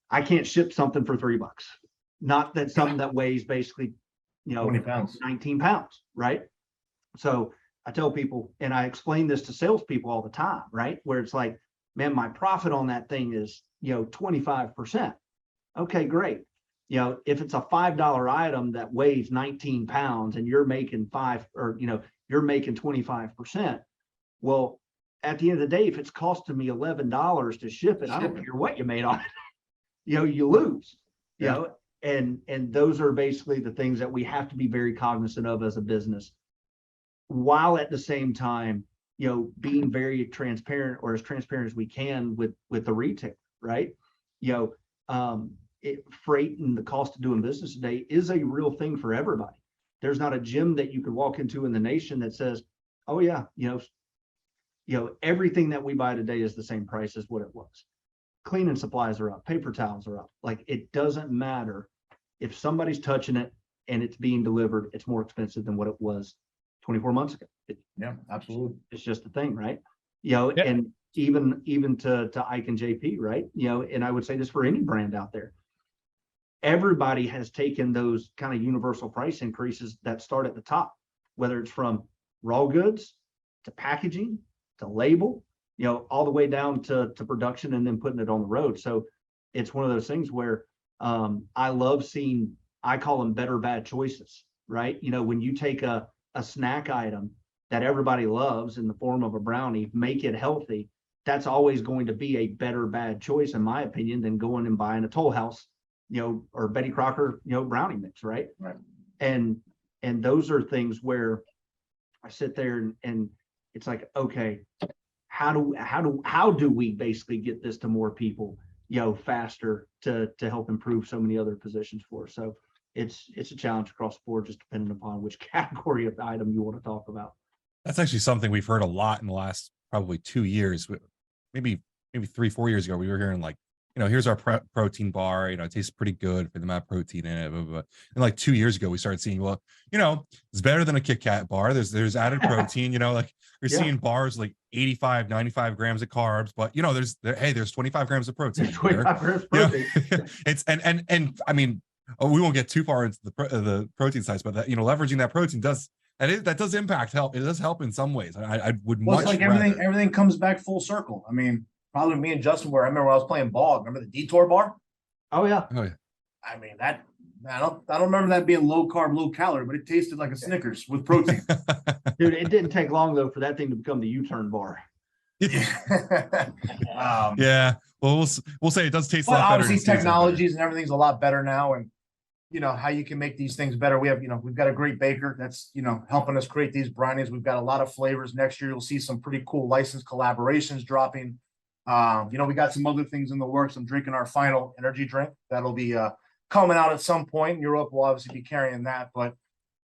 Speaker 3: I can't ship something for $3. Not that something that weighs basically,
Speaker 2: 20 pounds,
Speaker 3: 19 pounds, right? So I tell people, and I explain this to salespeople all the time, right? Where it's like, man, my profit on that thing is, 25%. Okay, great. If it's a $5 item that weighs 19 pounds and you're making you're making 25%. Well, at the end of the day, if it's costing me $11 to ship it, I don't care what you made on it. You lose. And those are basically the things that we have to be very cognizant of as a business, while at the same time, being very transparent, or as transparent as we can with the retailer, right? Freight and the cost of doing business today is a real thing for everybody. There's not a gym that you could walk into in the nation that says, oh yeah, everything that we buy today is the same price as what it was. Cleaning supplies are up, paper towels are up. Like, it doesn't matter if somebody's touching it and it's being delivered, it's more expensive than what it was 24 months ago.
Speaker 2: Yeah, absolutely.
Speaker 3: It's just a thing, right?
Speaker 4: Yeah.
Speaker 3: And even to Ike and JP, right? And I would say this for any brand out there. Everybody has taken those kind of universal price increases that start at the top, whether it's from raw goods to packaging to label, all the way down to production and then putting it on the road. So it's one of those things where I love seeing, I call them better bad choices, right? When you take a snack item that everybody loves in the form of a brownie, make it healthy, that's always going to be a better bad choice, in my opinion, than going and buying a Toll House, or Betty Crocker, brownie mix, right?
Speaker 2: Right.
Speaker 3: And those are things where I sit there and it's like, okay, how do we basically get this to more people, faster to help improve so many other positions for us? So it's a challenge across the board, just depending upon which category of item you want to talk about.
Speaker 1: That's actually something we've heard a lot in the last probably 2 years, maybe 3-4 years ago. We were hearing like, here's our protein bar, it tastes pretty good for the amount of protein in it. Blah, blah, blah. And like 2 years ago, we started seeing, well, it's better than a Kit Kat bar. There's added protein, like we're seeing bars like 85, 95 grams of carbs, but there's 25 grams of protein.
Speaker 3: There's 25 grams of protein.
Speaker 1: It's and I mean, we won't get too far into the protein size, but that, leveraging that protein does help. It does help in some ways. I would
Speaker 2: Well,
Speaker 1: much
Speaker 2: it's like
Speaker 1: rather.
Speaker 2: everything comes back full circle. I mean, probably me and Justin I remember when I was playing ball. Remember the Detour bar?
Speaker 3: Oh yeah.
Speaker 2: I mean, that I don't remember that being low carb, low calorie, but it tasted like a Snickers with protein.
Speaker 3: Dude, it didn't take long though for that thing to become the U-turn bar.
Speaker 1: Yeah. Well, we'll say it does taste a lot better.
Speaker 2: Obviously, technologies and everything's a lot better now, and how you can make these things better. We have, we've got a great baker that's, helping us create these brownies. We've got a lot of flavors. Next year, you'll see some pretty cool licensed collaborations dropping. We got some other things in the works. I'm drinking our final energy drink. That'll be coming out at some point. Europe will obviously be carrying that. But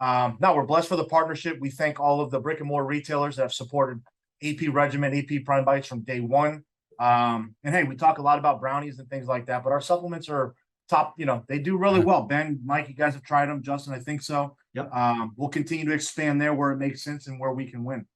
Speaker 2: no, we're blessed for the partnership. We thank all of the brick and mortar retailers that have supported AP Regimen, AP Prime Bites from day one. And hey, we talk a lot about brownies and things like that, but our supplements are top, they do really well. Ben, Mike, you guys have tried them. Justin, I think so.
Speaker 3: Yep.
Speaker 2: We'll continue to expand there where it makes sense and where we can win.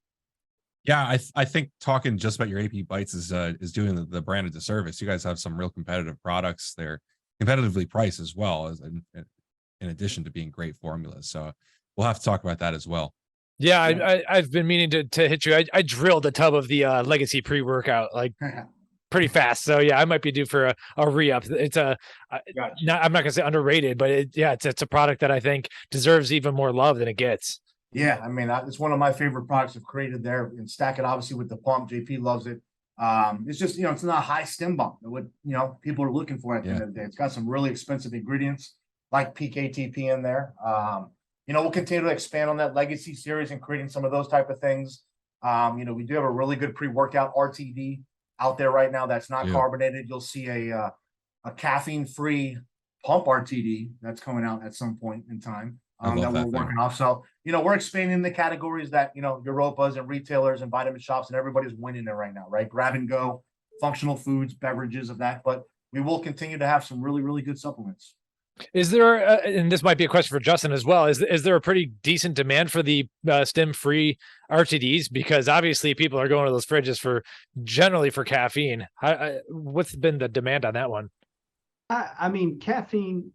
Speaker 1: Yeah, I think talking just about your AP Bites is doing the brand a disservice. You guys have some real competitive products. They're competitively priced as well, as in addition to being great formulas. So we'll have to talk about that as well.
Speaker 4: Yeah, I've been meaning to hit you. I drilled a tub of the Legacy pre-workout like pretty fast. So yeah, I might be due for a re-up. It's I'm not gonna say underrated, but it's a product that I think deserves even more love than it gets.
Speaker 2: Yeah, I mean, it's one of my favorite products I've created there. And stack it obviously with the pump. JP loves it. It's just, it's not a high stem bump. What people are looking for at the end of the day. It's got some really expensive ingredients like PKTP in there. We'll continue to expand on that Legacy series and creating some of those type of things. We do have a really good pre-workout RTD out there right now that's not carbonated. You'll see a caffeine-free pump RTD that's coming out at some point in time that we're working off. So, we're expanding the categories that, Europas and retailers and vitamin shops and everybody's winning there right now, right? Grab and go, functional foods, beverages of that. But we will continue to have some really, really good supplements.
Speaker 4: Is there, and this might be a question for Justin as well, is there a pretty decent demand for the stem-free RTDs? Because obviously people are going to those fridges generally for caffeine. What's been the demand on that one?
Speaker 3: I mean, caffeine,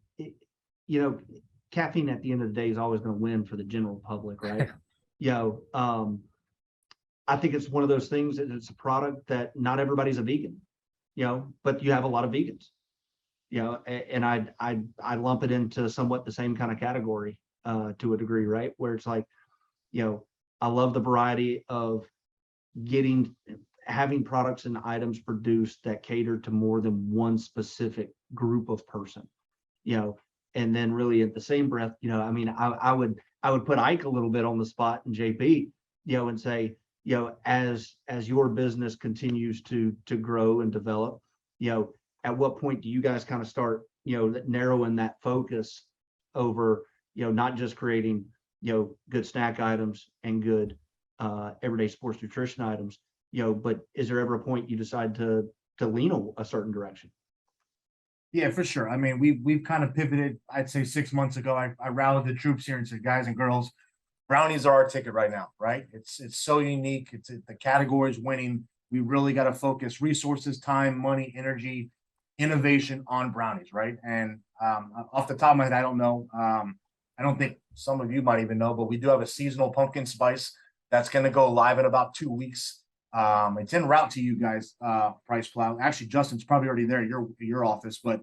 Speaker 3: caffeine at the end of the day is always going to win for the general public, right? I think it's one of those things that it's a product that not everybody's a vegan, but you have a lot of vegans. And I lump it into somewhat the same kind of category to a degree, right? Where it's like, I love the variety of having products and items produced that cater to more than one specific group of person, and then really at the same breath, I mean, I would put Ike a little bit on the spot and JP, and say, as your business continues to grow and develop, at what point do you guys kind of start, narrowing that focus over, not just creating, good snack items and good everyday sports nutrition items, but is there ever a point you decide to lean a certain direction?
Speaker 2: Yeah, for sure. I mean, we've kind of pivoted. I'd say 6 months ago, I rallied the troops here and said, guys and girls, brownies are our ticket right now, right? It's so unique. The category's winning. We really got to focus resources, time, money, energy, innovation on brownies, right? And off the top of my head, I don't know. I don't think some of you might even know, but we do have a seasonal pumpkin spice that's going to go live in about 2 weeks. It's en route to you guys, PricePlow. Actually, Justin's probably already there at your office, but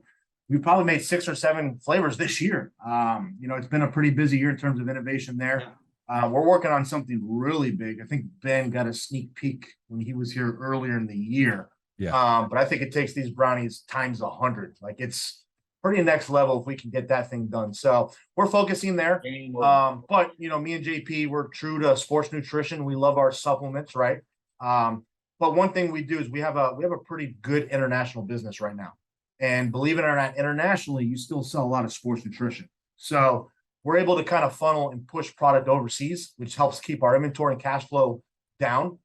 Speaker 2: we probably made 6 or 7 flavors this year. It's been a pretty busy year in terms of innovation there. We're working on something really big. I think Ben got a sneak peek when he was here earlier in the year.
Speaker 1: Yeah.
Speaker 2: But I think it takes these brownies times 100. Like, it's pretty next level if we can get that thing done. So we're focusing there. But me and JP, we're true to sports nutrition. We love our supplements, right? But one thing we do is we have a pretty good international business right now. And believe it or not, internationally, you still sell a lot of sports nutrition. So we're able to kind of funnel and push product overseas, which helps keep our inventory and cash flow down.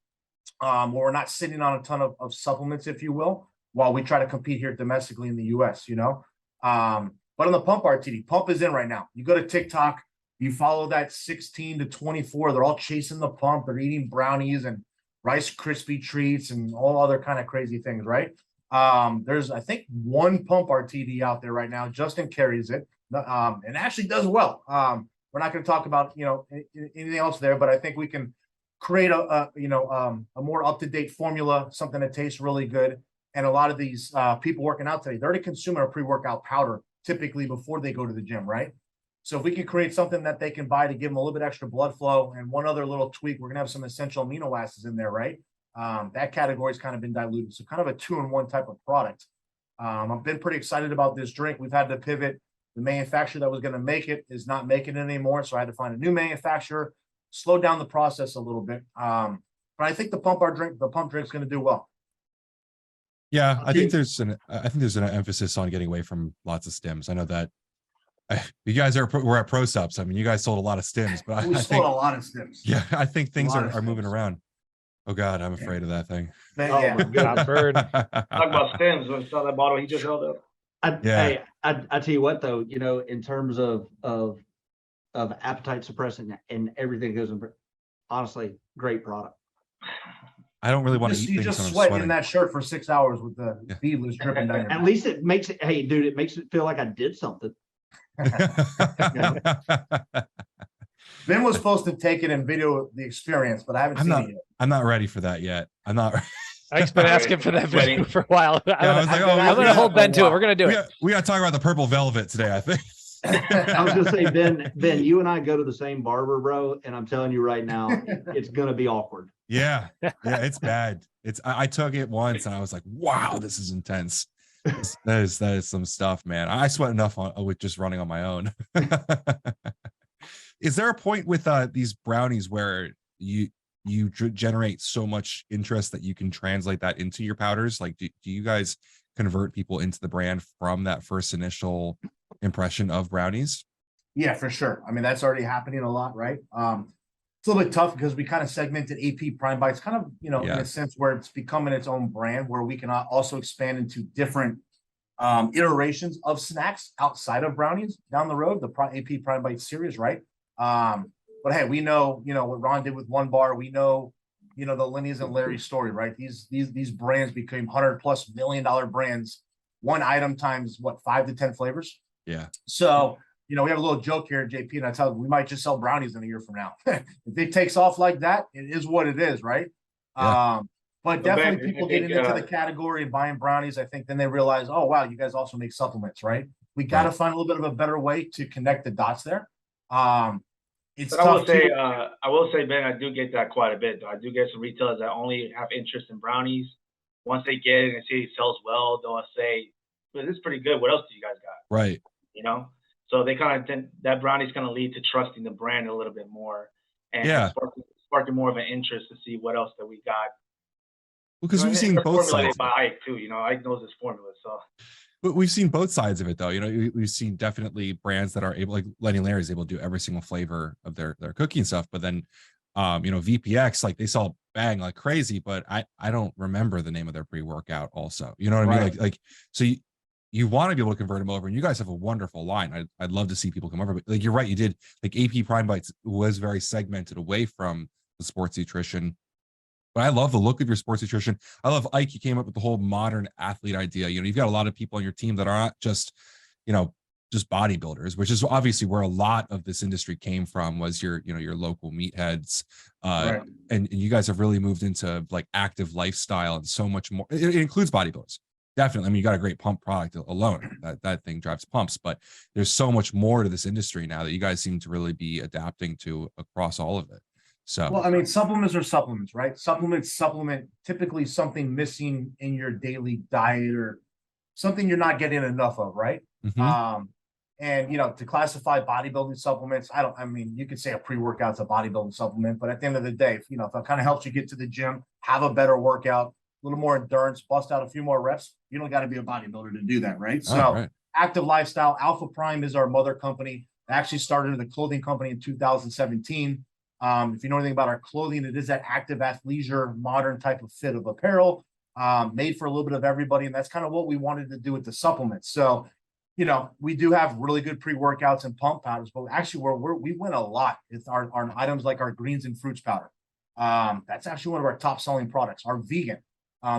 Speaker 2: Where we're not sitting on a ton of supplements, if you will, while we try to compete here domestically in the US, But on the pump RTD, pump is in right now. You go to TikTok, you follow that 16 to 24, they're all chasing the pump. They're eating brownies and Rice Krispie treats and all other kind of crazy things, right? There's, I think, one pump RTD out there right now. Justin carries it, and actually does well. We're not going to talk about, anything else there, but I think we can create a more up-to-date formula, something that tastes really good. And a lot of these people working out today, they're already consuming a pre-workout powder typically before they go to the gym, right? So if we can create something that they can buy to give them a little bit extra blood flow, and one other little tweak, we're gonna have some essential amino acids in there, right? That category's kind of been diluted. So kind of a 2-in-1 type of product. I've been pretty excited about this drink. We've had to pivot. The manufacturer that was going to make it is not making it anymore. So I had to find a new manufacturer, slow down the process a little bit. But I think the pump drink's going to do well.
Speaker 1: Yeah, I think there's an emphasis on getting away from lots of stims. I know that you guys were at Pro Subs. I mean, you guys sold a lot of stims, but
Speaker 2: we sold a lot of stims.
Speaker 1: Yeah, I think things are moving around. Oh God, I'm afraid of that thing.
Speaker 2: Yeah.
Speaker 5: My God, Bird. Talk about stems. When I saw that bottle he just held up.
Speaker 3: I tell you what, though, in terms of appetite suppressant and everything goes in, honestly, great product.
Speaker 1: I don't really want to eat things.
Speaker 2: You just sweating in that shirt for 6 hours with the beadless dripping down your
Speaker 3: At least it makes it. Hey, dude, it makes it feel like I did something.
Speaker 2: Ben was supposed to take it and video the experience, but I haven't seen it yet.
Speaker 1: I'm not ready for that yet. I'm not.
Speaker 4: I've been asking for that video for a while. I'm going to hold Ben to it. We're going to do it.
Speaker 1: We got to talk about the purple velvet today, I think.
Speaker 3: I was going to say, Ben, you and I go to the same barber, bro, and I'm telling you right now, it's going to be awkward.
Speaker 1: Yeah, it's bad. I took it once and I was like, wow, this is intense. That is some stuff, man. I sweat enough with just running on my own. Is there a point with these brownies where you generate so much interest that you can translate that into your powders? Like, do you guys convert people into the brand from that first initial impression of brownies?
Speaker 2: Yeah, for sure. I mean, that's already happening a lot, right? It's a little bit tough because we kind of segmented AP Prime Bites kind of, in a sense where it's becoming its own brand, where we can also expand into different iterations of snacks outside of brownies down the road, the AP Prime Bites series, right? But hey, we know, what Ron did with One Bar. We know, the Lenny's and Larry's story, right? These brands became $100+ million brands, one item times what, 5 to 10 flavors.
Speaker 1: Yeah.
Speaker 2: So, we have a little joke here, JP, and I tell you, we might just sell brownies in a year from now. If it takes off like that, it is what it is, right?
Speaker 1: Yeah.
Speaker 2: But definitely people getting into the category and buying brownies, I think then they realize, oh, wow, you guys also make supplements, right? We got to find a little bit of a better way to connect the dots there. It's
Speaker 5: I will say, Ben, I do get that quite a bit, though. I do get some retailers that only have interest in brownies. Once they get it and see it sells well, they'll say, well, this is pretty good. What else do you guys got?
Speaker 1: Right.
Speaker 5: So they kind of that brownie's going to lead to trusting the brand a little bit more and sparking more of an interest to see what else that we got.
Speaker 1: Well, because we've seen both sides
Speaker 5: by Ike too. Ike knows his formula, so.
Speaker 1: But we've seen both sides of it, though. We've seen definitely brands that are able, like Lenny Larry is able to do every single flavor of their cookie and stuff. But then, VPX, like they sell bang like crazy, but I don't remember the name of their pre-workout also. You know what I mean? Like so you want to be able to convert them over, and you guys have a wonderful line. I'd love to see people come over, but like you're right, you did like AP Prime Bites was very segmented away from the sports nutrition. But I love the look of your sports nutrition. I love Ike. You came up with the whole modern athlete idea. You know, you've got a lot of people on your team that are not just, you know, just bodybuilders, which is obviously where a lot of this industry came from, was your, you know, your local meatheads.
Speaker 2: Right.
Speaker 1: And you guys have really moved into like active lifestyle and so much more. It includes bodybuilders. Definitely. I mean, you got a great pump product alone. That thing drives pumps, but there's so much more to this industry now that you guys seem to really be adapting to across all of it. So,
Speaker 2: Well, I mean, supplements are supplements, right? Supplements supplement typically something missing in your daily diet or something you're not getting enough of, right?
Speaker 1: mhm.
Speaker 2: And you know, to classify bodybuilding supplements, I mean, you could say a pre-workout's a bodybuilding supplement, but at the end of the day, if, you know, if it kind of helps you get to the gym, have a better workout, a little more endurance, bust out a few more reps, you don't got to be a bodybuilder to do that, right?
Speaker 1: All
Speaker 2: So
Speaker 1: right.
Speaker 2: active lifestyle, Alpha Prime is our mother company. I actually started the clothing company in 2017. If you know anything about our clothing, it is that active athleisure, modern type of fit of apparel, made for a little bit of everybody. And that's kind of what we wanted to do with the supplements. So, you know, we do have really good pre-workouts and pump powders, but actually we win a lot. It's our items like our greens and fruits powder. That's actually one of our top selling products. Our vegan.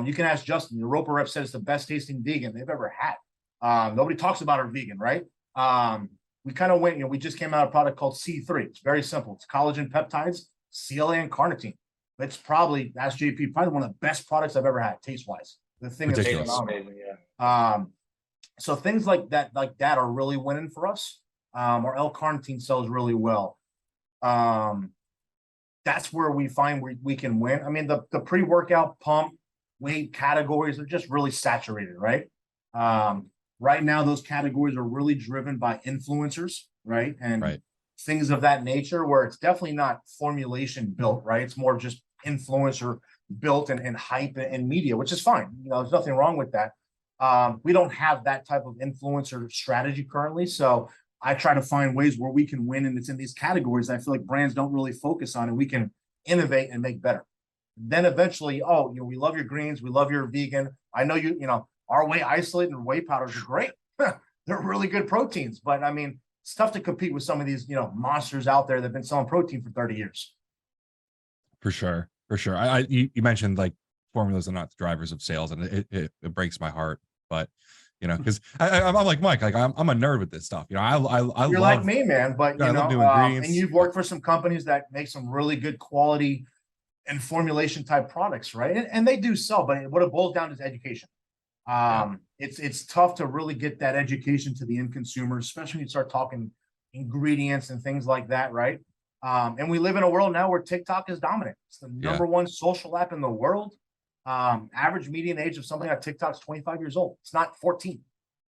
Speaker 2: You can ask Justin. Europa rep said it's the best tasting vegan they've ever had. Nobody talks about our vegan, right? We kind of went, you know, we just came out a product called C3. It's very simple. It's collagen peptides, CLA, and carnitine. It's probably, ask JP, probably one of the best products I've ever had, taste wise. The thing is
Speaker 1: Ridiculous.
Speaker 2: phenomenal. So things like that are really winning for us. Our L-carnitine sells really well. That's where we find we can win. I mean, the pre-workout pump weight categories are just really saturated, right? Right now, those categories are really driven by influencers, right? And things of that nature, where it's definitely not formulation built, right? It's more just influencer built and hype and media, which is fine. You know, there's nothing wrong with that. We don't have that type of influencer strategy currently. So I try to find ways where we can win, and it's in these categories I feel like brands don't really focus on, and we can innovate and make better. Then eventually, oh, you know, we love your greens, we love your vegan. I know you know, our whey isolate and whey powders are great. They're really good proteins, but I mean, it's tough to compete with some of these, you know, monsters out there that have been selling protein for 30 years.
Speaker 1: For sure. For sure. You mentioned like formulas are not the drivers of sales, and it breaks my heart, but you know, because I'm like Mike, like I'm a nerd with this stuff. You know, I
Speaker 2: You're
Speaker 1: love,
Speaker 2: like me, man, but
Speaker 1: I
Speaker 2: you
Speaker 1: love
Speaker 2: know,
Speaker 1: new ingredients.
Speaker 2: and you've worked for some companies that make some really good quality and formulation type products, right? And they do sell, but what it boils down to is education. It's tough to really get that education to the end consumer, especially when you start talking ingredients and things like that, right? And we live in a world now where TikTok is dominant. It's the number one social app in the world. Average median age of something on TikTok is 25 years old. It's not 14,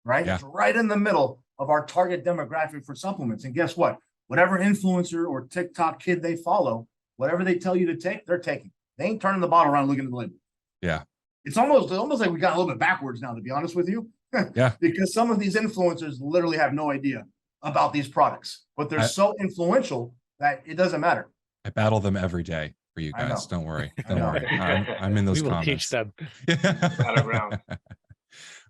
Speaker 2: right? It's right in the middle of our target demographic for supplements. And guess what? Whatever influencer or TikTok kid they follow, whatever they tell you to take, they're taking. They ain't turning the bottle around looking at the label.
Speaker 1: Yeah.
Speaker 2: It's almost like we got a little bit backwards now, to be honest with you.
Speaker 1: Yeah.
Speaker 2: Because some of these influencers literally have no idea about these products, but they're so influential that it doesn't matter.
Speaker 1: I battle them every day for you guys. Don't worry. Don't worry. I'm in those
Speaker 4: We will
Speaker 1: comments.
Speaker 4: teach them.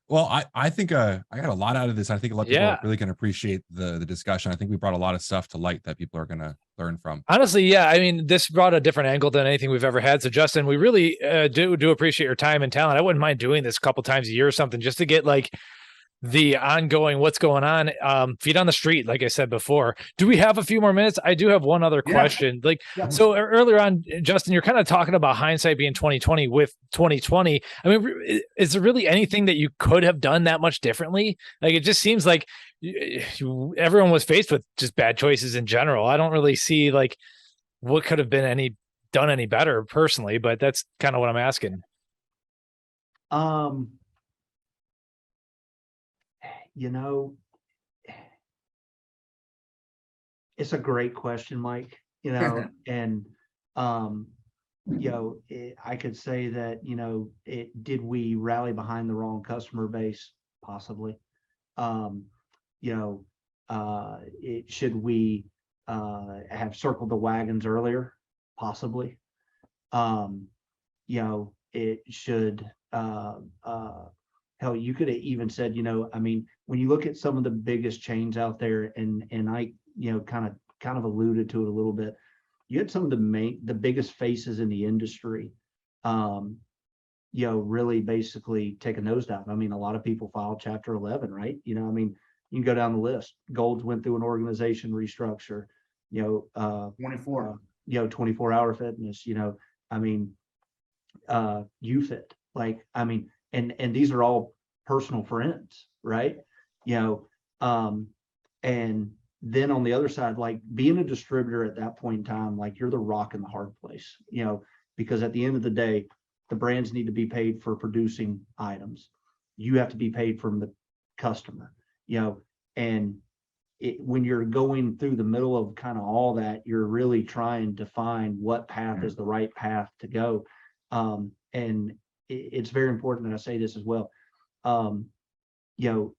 Speaker 1: Well, I think I got a lot out of this. I think a lot of people are really going to appreciate the discussion. I think we brought a lot of stuff to light that people are going to learn from.
Speaker 4: Honestly, yeah. I mean, this brought a different angle than anything we've ever had. So, Justin, we really do appreciate your time and talent. I wouldn't mind doing this a couple times a year or something, just to get like the ongoing what's going on, feet on the street, like I said before. Do we have a few more minutes? I do have one other question. So earlier on, Justin, you're kind of talking about hindsight being 2020 with 2020. I mean, is there really anything that you could have done that much differently? Like, it just seems like everyone was faced with just bad choices in general. I don't really see like what could have been done any better personally, but that's kind of what I'm asking.
Speaker 3: You know, it's a great question, Mike, you know, and, you know, I could say that, you know, did we rally behind the wrong customer base? Possibly. You know, should we have circled the wagons earlier? Possibly. You know, it should, hell, you could have even said, you know, I mean, when you look at some of the biggest chains out there, and I, you know, kind of alluded to it a little bit, you had some of the biggest faces in the industry, you know, really basically take a nosedive. I mean, a lot of people filed Chapter 11, right? You know, I mean, you can go down the list. Gold's went through an organization restructure, you know,
Speaker 2: 24.
Speaker 3: you know, 24-hour fitness, you know, I mean, UFit, like, I mean, and these are all personal friends, right? You know, and then on the other side, like being a distributor at that point in time, like you're the rock in the hard place, you know, because at the end of the day, the brands need to be paid for producing items. You have to be paid from the customer, you know, and when you're going through the middle of kind of all that, you're really trying to find what path is the right path to go. And it's very important that I say this as well. You know,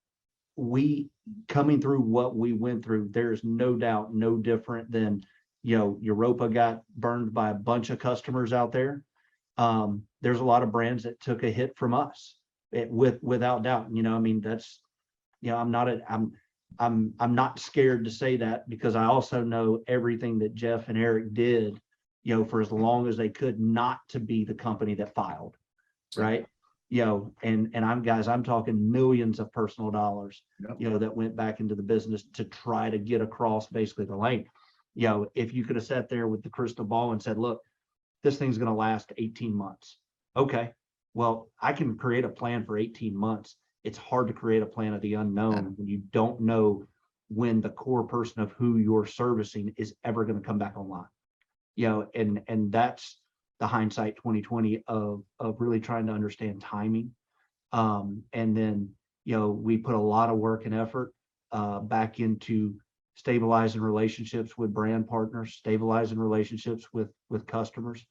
Speaker 3: we coming through what we went through, there's no doubt, no different than, you know, Europa got burned by a bunch of customers out there. There's a lot of brands that took a hit from us, without doubt. You know, I mean, that's, you know, I'm not scared to say that, because I also know everything that Jeff and Eric did, you know, for as long as they could, not to be the company that filed, right? You know, and I'm talking millions of personal dollars, you know, that went back into the business to try to get across basically the lane. You know, if you could have sat there with the crystal ball and said, look, this thing's going to last 18 months. Okay, well, I can create a plan for 18 months. It's hard to create a plan of the unknown when you don't know when the core person of who you're servicing is ever going to come back online. You know, and that's the hindsight 2020 of really trying to understand timing. And then, you know, we put a lot of work and effort back into stabilizing relationships with brand partners, stabilizing relationships with customers.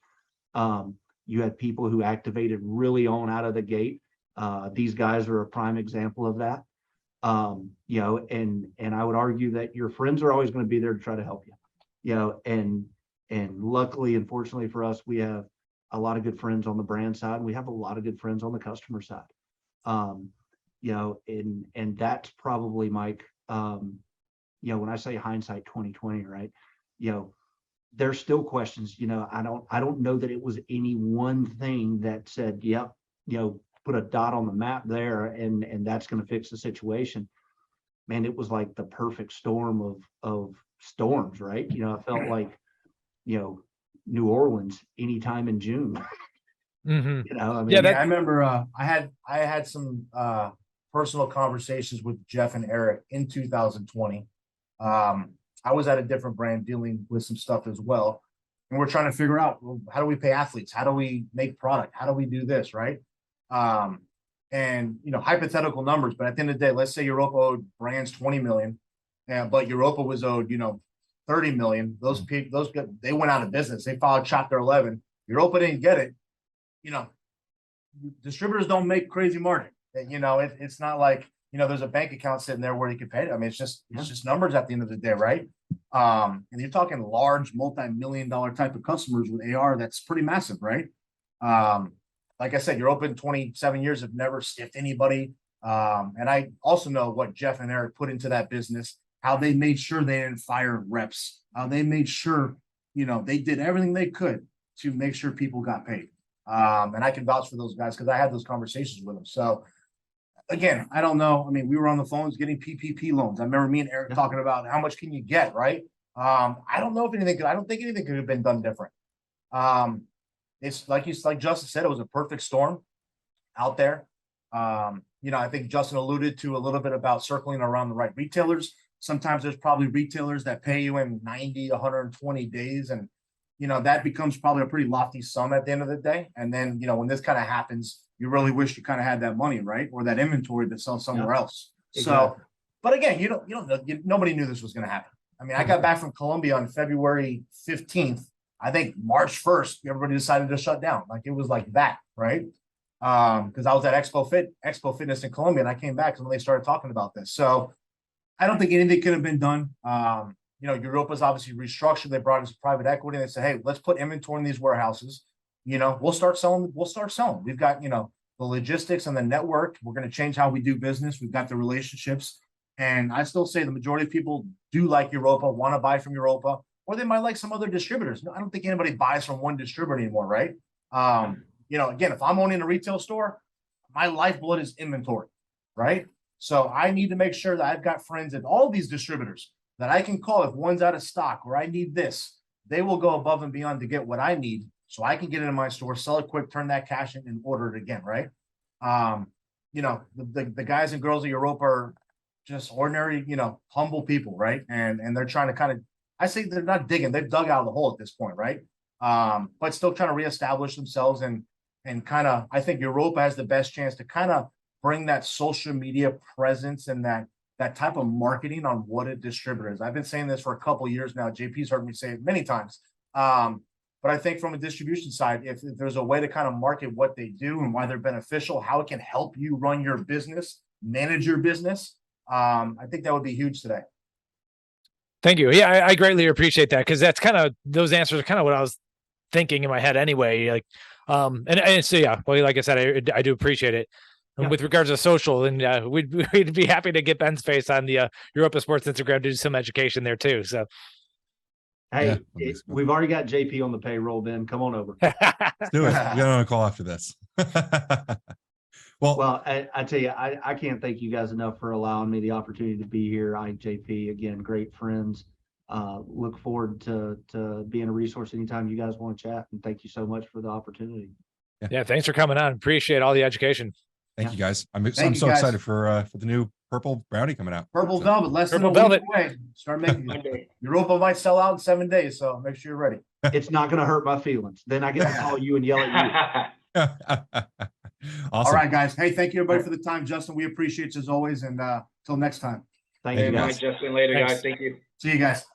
Speaker 3: You had people who activated really on out of the gate. These guys are a prime example of that. You know, and I would argue that your friends are always going to be there to try to help you. You know, and luckily and fortunately for us, we have a lot of good friends on the brand side, and we have a lot of good friends on the customer side. You know, and that's probably, Mike, you know, when I say hindsight 2020, right? You know, there's still questions. You know, I don't know that it was any one thing that said, yep, you know, put a dot on the map there and that's going to fix the situation. Man, it was like the perfect storm of storms, right? You know, it felt like, you know, New Orleans anytime in June.
Speaker 4: Mm-hmm.
Speaker 3: You know, I mean,
Speaker 4: Yeah,
Speaker 2: I remember I had some personal conversations with Jeff and Eric in 2020. I was at a different brand dealing with some stuff as well, and we're trying to figure out, well, how do we pay athletes? How do we make product? How do we do this, right? And you know, hypothetical numbers, but at the end of the day, let's say Europa owed brands 20 million, but Europa was owed, you know, 30 million. Those people, they went out of business. They filed Chapter 11. Europa didn't get it. You know, distributors don't make crazy margin. You know, it's not like, you know, there's a bank account sitting there where you can pay it. I mean, it's just numbers at the end of the day, right? And you're talking large multi-million-dollar type of customers with AR. That's pretty massive, right? Like I said, you're open 27 years, have never stiffed anybody. And I also know what Jeff and Eric put into that business, how they made sure they didn't fire reps, how they made sure, you know, they did everything they could to make sure people got paid. And I can vouch for those guys because I had those conversations with them. So again, I don't know. I mean, we were on the phones getting PPP loans. I remember me and Eric talking about how much can you get, right? I don't know if anything I don't think anything could have been done different. It's like Justin said, it was a perfect storm out there. You know, I think Justin alluded to a little bit about circling around the right retailers. Sometimes there's probably retailers that pay you in 90, 120 days. And, you know, that becomes probably a pretty lofty sum at the end of the day. And then, you know, when this kind of happens, you really wish you kind of had that money, right? Or that inventory to sell somewhere else. Exactly. So, but again, you don't know, nobody knew this was going to happen. I mean, I got back from Colombia on February 15th. I think March 1st, everybody decided to shut down. Like it was like that, right? Because I was at Expo Fitness in Colombia, and I came back when they started talking about this. So I don't think anything could have been done. You know, Europa's obviously restructured. They brought in some private equity. And they said, hey, let's put inventory in these warehouses. we'll start selling. We've got, the logistics and the network. We're going to change how we do business. We've got the relationships. And I still say the majority of people do like Europa, want to buy from Europa, or they might like some other distributors. I don't think anybody buys from one distributor anymore, right? Again, if I'm owning a retail store, my lifeblood is inventory, right? So I need to make sure that I've got friends at all these distributors that I can call if one's out of stock or I need this. They will go above and beyond to get what I need so I can get it in my store, sell it quick, turn that cash in, and order it again, right? The guys and girls at Europa are just ordinary, humble people, right? And they're trying to kind of, I say they're not digging, they've dug out of the hole at this point, right? But still trying to reestablish themselves and kind of, I think Europa has the best chance to kind of bring that social media presence and that type of marketing on what a distributor is. I've been saying this for a couple of years now. JP's heard me say it many times. But I think from a distribution side, if there's a way to kind of market what they do and why they're beneficial, how it can help you run your business, manage your business, I think that would be huge today.
Speaker 4: Thank you. Yeah, I greatly appreciate that, because that's kind of, those answers are kind of what I was thinking in my head anyway. Like, and so yeah, well, like I said, I do appreciate it.
Speaker 3: Yeah.
Speaker 4: With regards to social, and we'd be happy to get Ben's face on the Europa Sports Instagram to do some education there too. So,
Speaker 3: hey, we've already got JP on the payroll. Ben, come on over.
Speaker 1: Let's do it. We got on a call after this.
Speaker 3: Well, I tell you, I can't thank you guys enough for allowing me the opportunity to be here. JP, again, great friends. Look forward to being a resource anytime you guys want to chat. And thank you so much for the opportunity.
Speaker 4: Yeah, thanks for coming on. Appreciate all the education.
Speaker 1: Thank you guys. I'm so excited for the new purple brownie coming out.
Speaker 2: Purple velvet, less than a week away. Start making it. Europa might sell out in 7 days, so make sure you're ready.
Speaker 3: It's not going to hurt my feelings. Then I get to call you and yell at you.
Speaker 1: Awesome.
Speaker 2: All right, guys. Hey, thank you everybody for the time. Justin, we appreciate you as always. And till next time.
Speaker 3: Thank you, guys.
Speaker 5: Bye, Justin. Later,
Speaker 4: Thanks.
Speaker 5: guys. Thank you.
Speaker 2: See you guys.